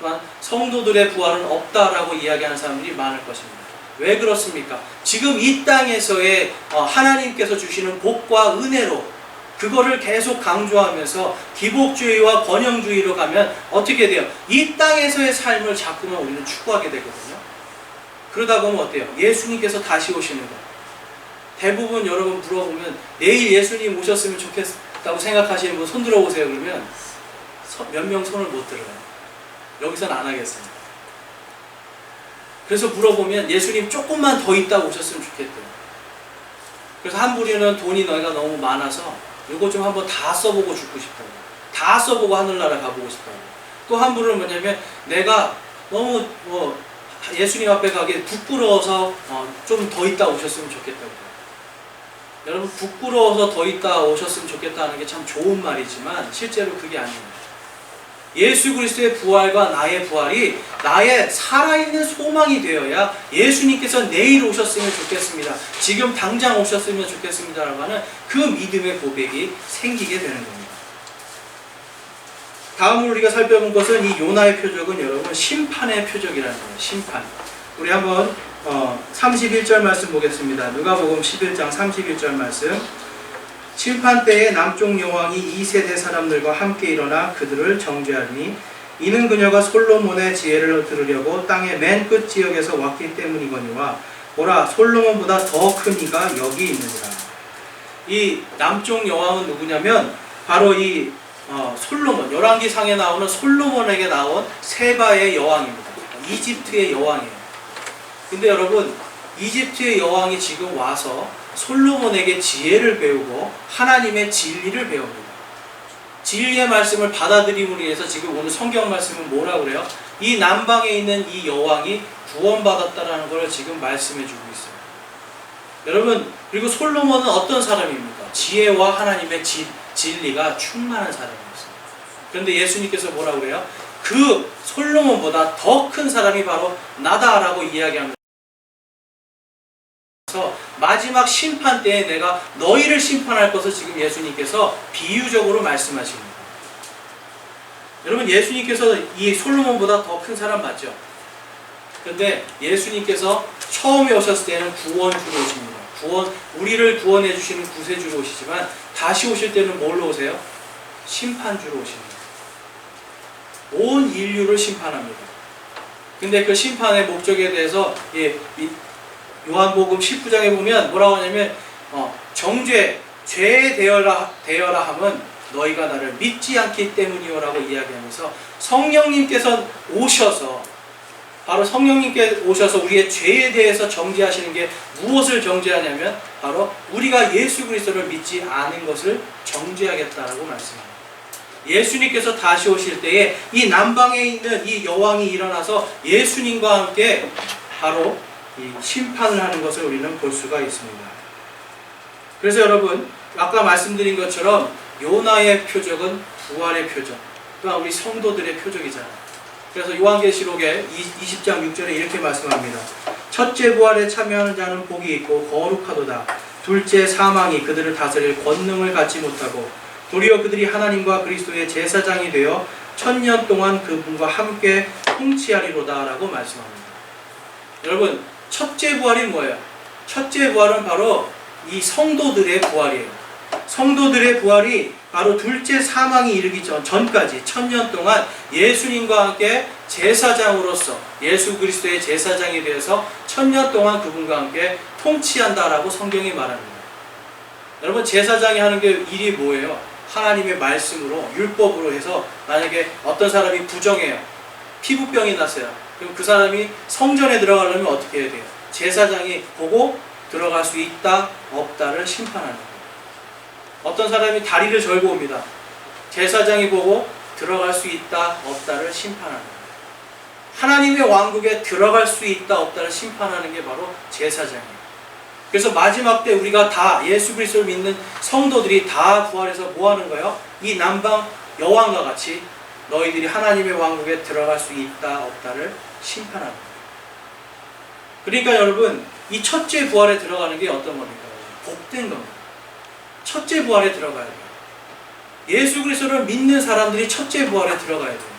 또한 성도들의 부활은 없다라고 이야기하는 사람들이 많을 것입니다. 왜 그렇습니까? 지금 이 땅에서의 하나님께서 주시는 복과 은혜로 그거를 계속 강조하면서 기복주의와 번영주의로 가면 어떻게 돼요? 이 땅에서의 삶을 자꾸만 우리는 추구하게 되거든요. 그러다 보면 어때요? 예수님께서 다시 오시는 거. 대부분 여러분 물어보면 내일 예수님 오셨으면 좋겠다고 생각하시는 분 손 들어보세요. 그러면 몇 명 손을 못 들어요. 여기서는 안 하겠습니다. 그래서 물어보면 예수님 조금만 더 있다 오셨으면 좋겠대요. 그래서 한 부류는 돈이 너희가 너무 많아서 이거 좀 한번 다 써보고 죽고 싶다고. 다 써보고 하늘나라 가보고 싶다고. 또 한 부류는 뭐냐면 내가 너무 예수님 앞에 가기에 부끄러워서 좀 더 있다 오셨으면 좋겠다고. 여러분, 부끄러워서 더 있다 오셨으면 좋겠다는 게 참 좋은 말이지만 실제로 그게 아니에요. 예수 그리스도의 부활과 나의 부활이 나의 살아있는 소망이 되어야 예수님께서 내일 오셨으면 좋겠습니다, 지금 당장 오셨으면 좋겠습니다라고 하는 그 믿음의 고백이 생기게 되는 겁니다. 다음으로 우리가 살펴본 것은 이 요나의 표적은 여러분 심판의 표적이라는 거예요. 심판. 우리 한번 31절 말씀 보겠습니다. 누가복음 11장 31절 말씀. 심판 때에 남쪽 여왕이 2세대 사람들과 함께 일어나 그들을 정죄하니 이는 그녀가 솔로몬의 지혜를 들으려고 땅의 맨 끝 지역에서 왔기 때문이거니와 보라, 솔로몬보다 더 큰 이가 여기 있느니라. 이 남쪽 여왕은 누구냐면 바로 이 솔로몬, 열왕기상에 나오는 솔로몬에게 나온 세바의 여왕입니다. 이집트의 여왕이에요. 근데 여러분, 이집트의 여왕이 지금 와서 솔로몬에게 지혜를 배우고 하나님의 진리를 배웁니다. 진리의 말씀을 받아들임으로 인해서 지금 오늘 성경 말씀은 뭐라고 그래요? 이 남방에 있는 이 여왕이 구원받았다라는 걸 지금 말씀해 주고 있어요. 여러분, 그리고 솔로몬은 어떤 사람입니까? 지혜와 하나님의 진리가 충만한 사람이었어요. 그런데 예수님께서 뭐라고 그래요? 그 솔로몬보다 더 큰 사람이 바로 나다라고 이야기합니다. 마지막 심판 때에 내가 너희를 심판할 것을 지금 예수님께서 비유적으로 말씀하십니다. 여러분, 예수님께서 이 솔로몬보다 더 큰 사람 맞죠? 그런데 예수님께서 처음에 오셨을 때는 구원주로 오십니다. 우리를 구원해 주시는 구세주로 오시지만 다시 오실 때는 뭘로 오세요? 심판주로 오십니다. 온 인류를 심판합니다. 근데 그 심판의 목적에 대해서 요한복음 19장에 보면 뭐라고 하냐면 정죄, 죄에 되어라 함은 너희가 나를 믿지 않기 때문이요라고 이야기하면서 성령님께서 오셔서, 바로 성령님께 오셔서 우리의 죄에 대해서 정죄하시는 게 무엇을 정죄하냐면 바로 우리가 예수 그리스도를 믿지 않은 것을 정죄하겠다라고 말씀합니다. 예수님께서 다시 오실 때에 이 남방에 있는 이 여왕이 일어나서 예수님과 함께 바로 이 심판을 하는 것을 우리는 볼 수가 있습니다. 그래서 여러분, 아까 말씀드린 것처럼 요나의 표적은 부활의 표적, 또한 우리 성도들의 표적이잖아요. 그래서 요한계시록에 20장 6절에 이렇게 말씀합니다. 첫째 부활에 참여하는 자는 복이 있고 거룩하도다. 둘째 사망이 그들을 다스릴 권능을 갖지 못하고 도리어 그들이 하나님과 그리스도의 제사장이 되어 1000년 동안 그분과 함께 통치하리로다 라고 말씀합니다. 여러분, 첫째 부활이 뭐예요? 첫째 부활은 바로 이 성도들의 부활이에요. 성도들의 부활이 바로 둘째 사망이 이르기 전까지 1000년 동안 예수님과 함께 제사장으로서 예수 그리스도의 제사장이 되어서 1000년 동안 그분과 함께 통치한다라고 성경이 말합니다. 여러분, 제사장이 하는 게 일이 뭐예요? 하나님의 말씀으로, 율법으로 해서 만약에 어떤 사람이 부정해요. 피부병이 났어요. 그럼 그 사람이 성전에 들어가려면 어떻게 해야 돼요? 제사장이 보고 들어갈 수 있다, 없다를 심판하는 거예요. 어떤 사람이 다리를 절고 옵니다. 제사장이 보고 들어갈 수 있다, 없다를 심판하는 거예요. 하나님의 왕국에 들어갈 수 있다, 없다를 심판하는 게 바로 제사장이에요. 그래서 마지막 때 우리가 다 예수 그리스도를 믿는 성도들이 다 부활해서 뭐 하는 거예요? 이 남방 여왕과 같이 너희들이 하나님의 왕국에 들어갈 수 있다, 없다를 심판하는 거예요. 그러니까 여러분, 이 첫째 부활에 들어가는 게 어떤 겁니까? 복된 겁니다. 첫째 부활에 들어가야 돼요. 예수 그리스도를 믿는 사람들이 첫째 부활에 들어가야 돼요.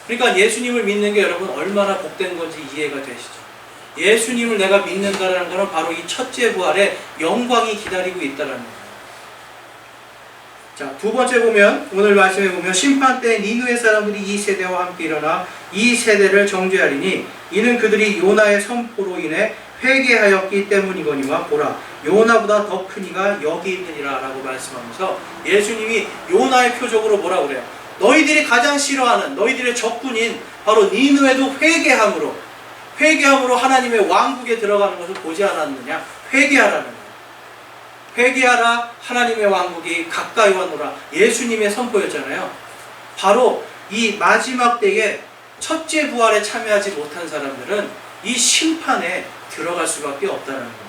그러니까 예수님을 믿는 게 여러분 얼마나 복된 건지 이해가 되시죠? 예수님을 내가 믿는다라는 것은 바로 이 첫째 부활에 영광이 기다리고 있다는 거예요. 자, 두 번째 보면, 오늘 말씀에 보면 심판 때 니느웨 사람들이 이 세대와 함께 일어나 이 세대를 정죄하리니 이는 그들이 요나의 선포로 인해 회개하였기 때문이거니와 보라, 요나보다 더 큰 이가 여기 있느니라 라고 말씀하면서 예수님이 요나의 표적으로 뭐라고 그래요? 너희들이 가장 싫어하는 너희들의 적군인 바로 니느웨도 회개함으로 하나님의 왕국에 들어가는 것을 보지 않았느냐? 회개하라는 거예요. 회개하라, 하나님의 왕국이 가까이 왔노라. 예수님의 선포였잖아요. 바로 이 마지막 때에 첫째 부활에 참여하지 못한 사람들은 이 심판에 들어갈 수밖에 없다는 거예요.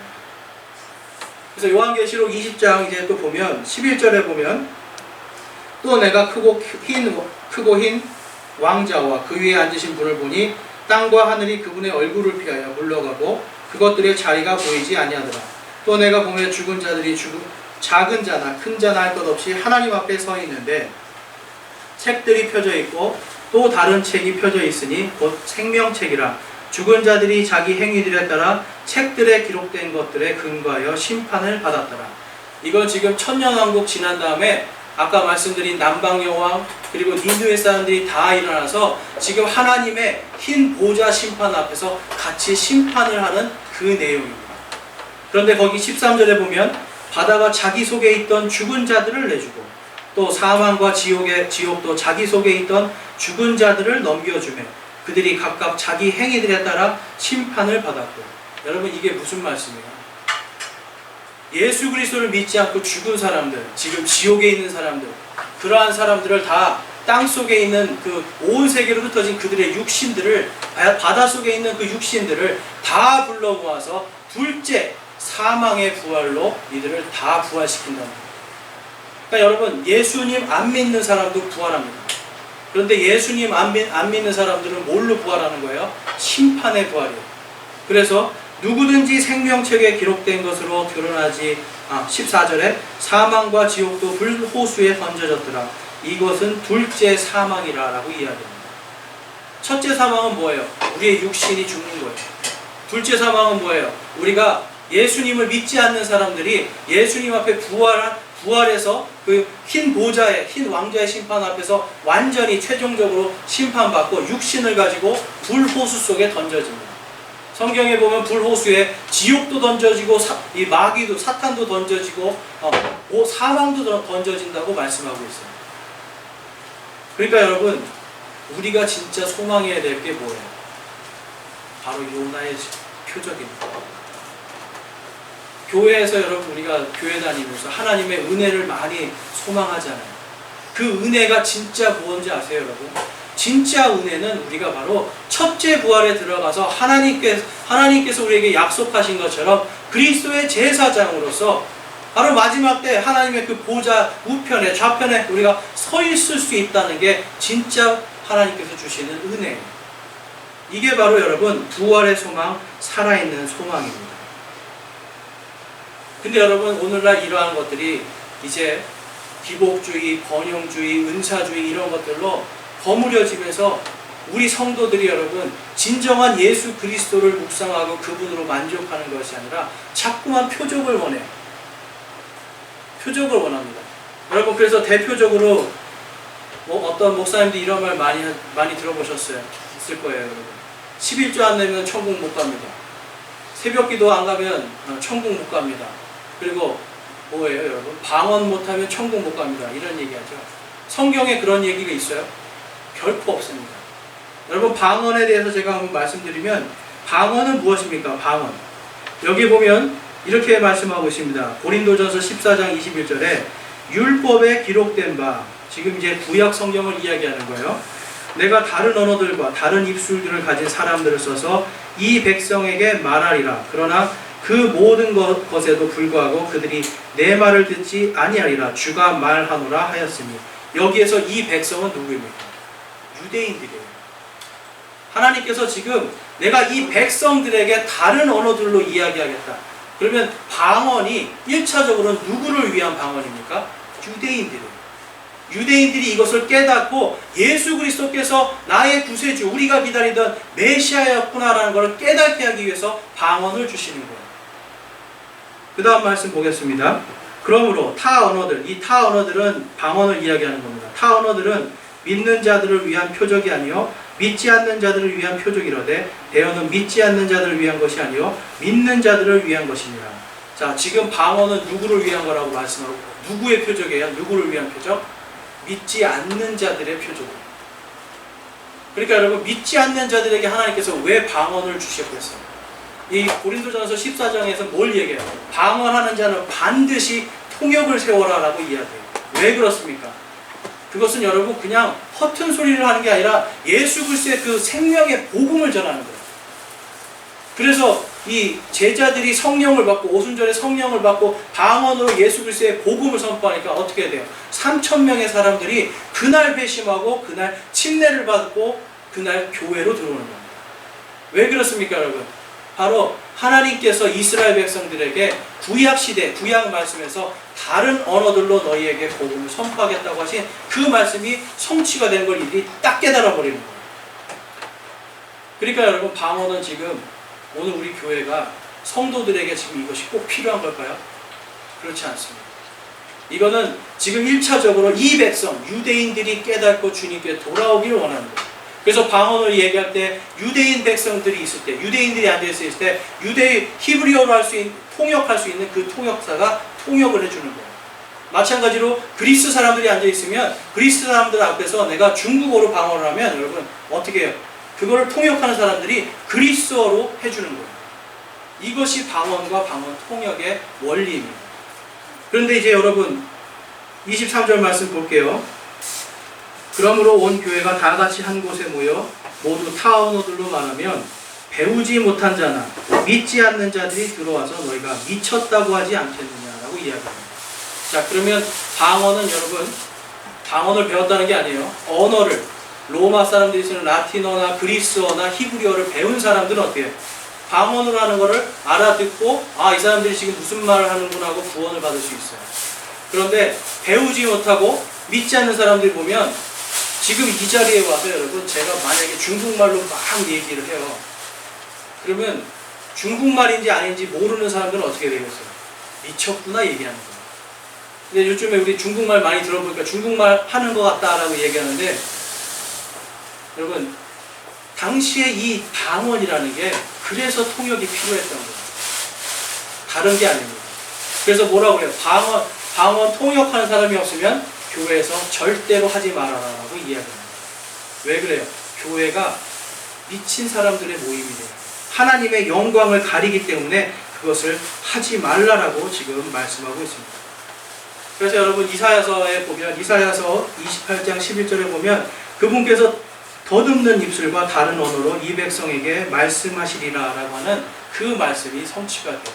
그래서 요한계시록 20장 이제 또 보면 11절에 보면 또 내가 크고 흰 왕자와 그 위에 앉으신 분을 보니 땅과 하늘이 그분의 얼굴을 피하여 물러가고 그것들의 자리가 보이지 아니하더라. 또 내가 보며 죽은 자들이 작은 자나 큰 자나 할 것 없이 하나님 앞에 서 있는데 책들이 펴져 있고 또 다른 책이 펴져 있으니 곧 생명책이라 죽은 자들이 자기 행위들에 따라 책들에 기록된 것들에 근거하여 심판을 받았더라. 이건 지금 천년왕국 지난 다음에 아까 말씀드린 남방여왕 그리고 니느웨 사람들이 다 일어나서 지금 하나님의 흰 보좌 심판 앞에서 같이 심판을 하는 그 내용입니다. 그런데 거기 13절에 보면 바다가 자기 속에 있던 죽은 자들을 내주고 또 사망과 지옥도 자기 속에 있던 죽은 자들을 넘겨주며 그들이 각각 자기 행위들에 따라 심판을 받았고. 여러분, 이게 무슨 말씀이에요? 예수 그리스도를 믿지 않고 죽은 사람들, 지금 지옥에 있는 사람들, 그러한 사람들을 다 땅속에 있는 그 온 세계로 흩어진 그들의 육신들을, 바다 속에 있는 그 육신들을 다 불러 모아서 둘째 사망의 부활로 이들을 다 부활시킨다는 거예요. 그러니까 여러분, 예수님 안 믿는 사람도 부활합니다. 그런데 예수님 안 믿는 사람들은 뭘로 부활하는 거예요? 심판의 부활이에요. 그래서 누구든지 생명책에 기록된 것으로 드러나지 14절에 사망과 지옥도 불호수에 던져졌더라. 이것은 둘째 사망이라 라고 이야기합니다. 첫째 사망은 뭐예요? 우리의 육신이 죽는 거예요. 둘째 사망은 뭐예요? 우리가 예수님을 믿지 않는 사람들이 예수님 앞에 부활해서 그 흰 보좌의, 흰 왕좌의 심판 앞에서 완전히 최종적으로 심판받고 육신을 가지고 불호수 속에 던져집니다. 성경에 보면 불호수에 지옥도 던져지고 이 마귀도, 사탄도 던져지고 사망도 던져진다고 말씀하고 있어요. 그러니까 여러분, 우리가 진짜 소망해야 될 게 뭐예요? 바로 요나의 표적입니다. 교회에서 여러분, 우리가 교회 다니면서 하나님의 은혜를 많이 소망하잖아요. 그 은혜가 진짜 뭔지 아세요, 여러분? 진짜 은혜는 우리가 바로 첫째 부활에 들어가서 하나님께서 우리에게 약속하신 것처럼 그리스도의 제사장으로서 바로 마지막 때 하나님의 그 보좌 우편에 좌편에 우리가 서 있을 수 있다는 게 진짜 하나님께서 주시는 은혜예요. 이게 바로 여러분 부활의 소망, 살아있는 소망입니다. 근데 여러분, 오늘날 이러한 것들이 이제 기복주의, 번영주의, 은사주의 이런 것들로 버무려지면서 우리 성도들이 여러분 진정한 예수 그리스도를 묵상하고 그분으로 만족하는 것이 아니라 자꾸만 표적을 원해요. 표적을 원합니다. 여러분, 그래서 대표적으로 어떤 목사님들이 이런 말 많이 들어보셨어요. 있을 거예요, 여러분. 11조 안 내면 천국 못 갑니다. 새벽기도 안 가면 천국 못 갑니다. 그리고 뭐예요, 여러분? 방언 못하면 천국 못 갑니다. 이런 얘기하죠. 성경에 그런 얘기가 있어요? 결코 없습니다. 여러분, 방언에 대해서 제가 한번 말씀드리면, 방언은 무엇입니까? 방언. 여기 보면 이렇게 말씀하고 있습니다. 고린도전서 14장 21절에 율법에 기록된 바, 지금 이제 구약 성경을 이야기하는 거예요. 내가 다른 언어들과 다른 입술들을 가진 사람들을 써서 이 백성에게 말하리라. 그러나 그 모든 것에도 불구하고 그들이 내 말을 듣지 아니하리라. 주가 말하노라 하였으니. 여기에서 이 백성은 누구입니까? 유대인들이에요. 하나님께서 지금 내가 이 백성들에게 다른 언어들로 이야기하겠다. 그러면 방언이 1차적으로 누구를 위한 방언입니까? 유대인들이에요. 유대인들이 이것을 깨닫고 예수 그리스도께서 나의 구세주, 우리가 기다리던 메시아였구나라는 것을 깨닫게 하기 위해서 방언을 주시는 거예요. 그 다음 말씀 보겠습니다. 그러므로 타 언어들, 이 타 언어들은 방언을 이야기하는 겁니다. 타 언어들은 믿는 자들을 위한 표적이 아니요 믿지 않는 자들을 위한 표적이라되 대언은 믿지 않는 자들을 위한 것이 아니요 믿는 자들을 위한 것이니라. 자, 지금 방언은 누구를 위한 거라고 말씀하고, 누구의 표적이에요? 누구를 위한 표적? 믿지 않는 자들의 표적입니다. 그러니까 여러분, 믿지 않는 자들에게 하나님께서 왜 방언을 주셨겠어요? 이 고린도전서 14장에서 뭘 얘기해요? 방언하는 자는 반드시 통역을 세워라 라고 이야기해요. 왜 그렇습니까? 그것은 여러분 그냥 허튼 소리를 하는 게 아니라 예수 그리스도의 그 생명의 복음을 전하는 거예요. 그래서 이 제자들이 성령을 받고 오순절에 성령을 받고 방언으로 예수 그리스도의 복음을 선포하니까 어떻게 돼요? 3,000명의 사람들이 그날 회심하고 그날 침례를 받고 그날 교회로 들어오는 겁니다. 왜 그렇습니까, 여러분? 바로 하나님께서 이스라엘 백성들에게 구약시대, 구약 말씀에서 다른 언어들로 너희에게 복음을 선포하겠다고 하신 그 말씀이 성취가 된 걸 이들이 딱 깨달아 버리는 거예요. 그러니까 여러분, 방언은 지금 오늘 우리 교회가 성도들에게 지금 이것이 꼭 필요한 걸까요? 그렇지 않습니다. 이거는 지금 1차적으로 이 백성, 유대인들이 깨닫고 주님께 돌아오기를 원하는 거예요. 그래서 방언을 얘기할 때 유대인 백성들이 있을 때, 유대인들이 앉아있을 때 히브리어로 통역할 수 있는 그 통역사가 통역을 해주는 거예요. 마찬가지로 그리스 사람들이 앉아있으면 그리스 사람들 앞에서 내가 중국어로 방언을 하면 여러분 어떻게 해요? 그거를 통역하는 사람들이 그리스어로 해주는 거예요. 이것이 방언과 방언 통역의 원리입니다. 그런데 이제 여러분 23절 말씀 볼게요. 그러므로 온 교회가 다 같이 한 곳에 모여 모두 타 언어들로 말하면 배우지 못한 자나 믿지 않는 자들이 들어와서 너희가 미쳤다고 하지 않겠느냐라고 이야기합니다. 자, 그러면 방언은 여러분 방언을 배웠다는 게 아니에요. 언어를 로마 사람들이 쓰는 라틴어나 그리스어나 히브리어를 배운 사람들은 어때요? 방언으로 하는 거를 알아듣고 이 사람들이 지금 무슨 말을 하는구나 하고 구원을 받을 수 있어요. 그런데 배우지 못하고 믿지 않는 사람들이 보면 지금 이 자리에 와서 여러분 제가 만약에 중국말로 막 얘기를 해요. 그러면 중국말인지 아닌지 모르는 사람들은 어떻게 되겠어요? 미쳤구나 얘기하는 거예요. 근데 요즘에 우리 중국말 많이 들어보니까 중국말 하는 것 같다라고 얘기하는데 여러분 당시에 이 방언이라는 게 그래서 통역이 필요했던 거예요. 다른 게 아닙니다. 그래서 뭐라고 그래요? 방언 통역하는 사람이 없으면 교회에서 절대로 하지 말아라라고 이야기합니다. 왜 그래요? 교회가 미친 사람들의 모임이래요. 하나님의 영광을 가리기 때문에 그것을 하지 말라라고 지금 말씀하고 있습니다. 그래서 여러분 이사야서에 보면 이사야서 28장 11절에 보면 그분께서 더듬는 입술과 다른 언어로 이 백성에게 말씀하시리라 라고 하는 그 말씀이 성취가 돼요.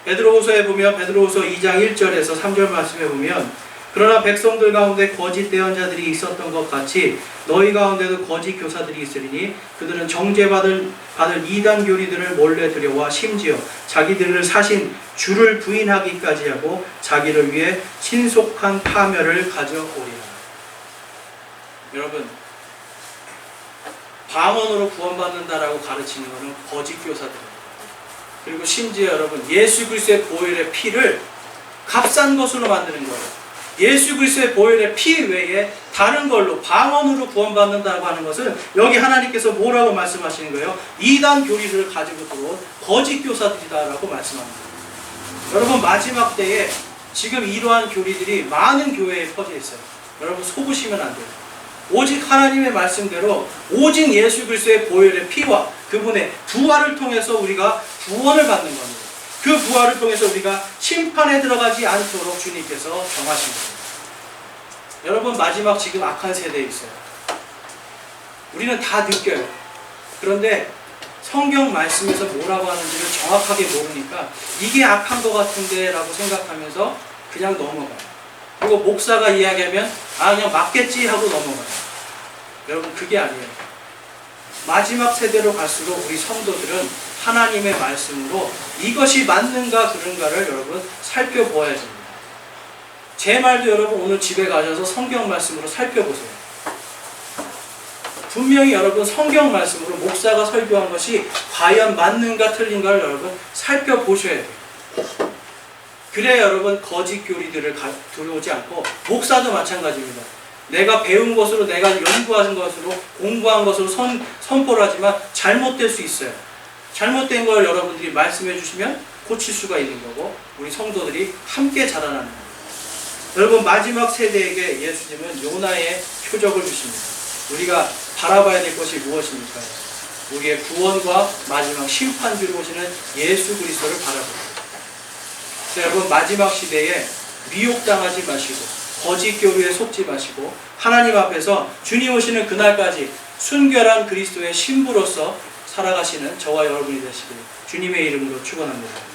베드로후서에 보면 베드로후서 2장 1절에서 3절 말씀에 보면 그러나 백성들 가운데 거짓 대언자들이 있었던 것 같이 너희 가운데도 거짓 교사들이 있으리니 그들은 정죄받을 이단 교리들을 몰래 들여와 심지어 자기들을 사신 주를 부인하기까지 하고 자기를 위해 신속한 파멸을 가져오리라. 여러분 방언으로 구원받는다라고 가르치는 것은 거짓 교사들입니다. 그리고 심지어 여러분 예수 그리스도의 보혈의 피를 값싼 것으로 만드는 거예요. 예수 그리스도의 보혈의 피 외에 다른 걸로 방언으로 구원받는다고 하는 것은 여기 하나님께서 뭐라고 말씀하시는 거예요? 이단 교리를 가지고 들어온 거짓 교사들이다라고 말씀합니다. 여러분 마지막 때에 지금 이러한 교리들이 많은 교회에 퍼져 있어요. 여러분 속으시면 안 돼요. 오직 하나님의 말씀대로 오직 예수 그리스도의 보혈의 피와 그분의 부활을 통해서 우리가 구원을 받는 겁니다. 그 부활을 통해서 우리가 심판에 들어가지 않도록 주님께서 정하신 겁니다. 여러분 마지막 지금 악한 세대에 있어요. 우리는 다 느껴요. 그런데 성경 말씀에서 뭐라고 하는지를 정확하게 모르니까 이게 악한 것 같은데 라고 생각하면서 그냥 넘어가요. 그리고 목사가 이야기하면 그냥 맞겠지 하고 넘어가요. 여러분 그게 아니에요. 마지막 세대로 갈수록 우리 성도들은 하나님의 말씀으로 이것이 맞는가 그런가를 여러분 살펴보아야 됩니다. 제 말도 여러분 오늘 집에 가셔서 성경 말씀으로 살펴보세요. 분명히 여러분 성경 말씀으로 목사가 설교한 것이 과연 맞는가 틀린가를 여러분 살펴보셔야 돼요. 그래야 여러분 거짓 교리들을 들어오지 않고 목사도 마찬가지입니다. 내가 배운 것으로 내가 연구한 것으로 공부한 것으로 선포를 하지만 잘못될 수 있어요. 잘못된 걸 여러분들이 말씀해 주시면 고칠 수가 있는 거고 우리 성도들이 함께 자라나는 겁니다. 여러분 마지막 세대에게 예수님은 요나의 표적을 주십니다. 우리가 바라봐야 될 것이 무엇입니까? 우리의 구원과 마지막 심판주로 오시는 예수 그리스도를 바라봅니다. 여러분 마지막 시대에 미혹당하지 마시고 거짓 교류에 속지 마시고 하나님 앞에서 주님 오시는 그날까지 순결한 그리스도의 신부로서 살아가시는 저와 여러분이 되시길 주님의 이름으로 축원합니다.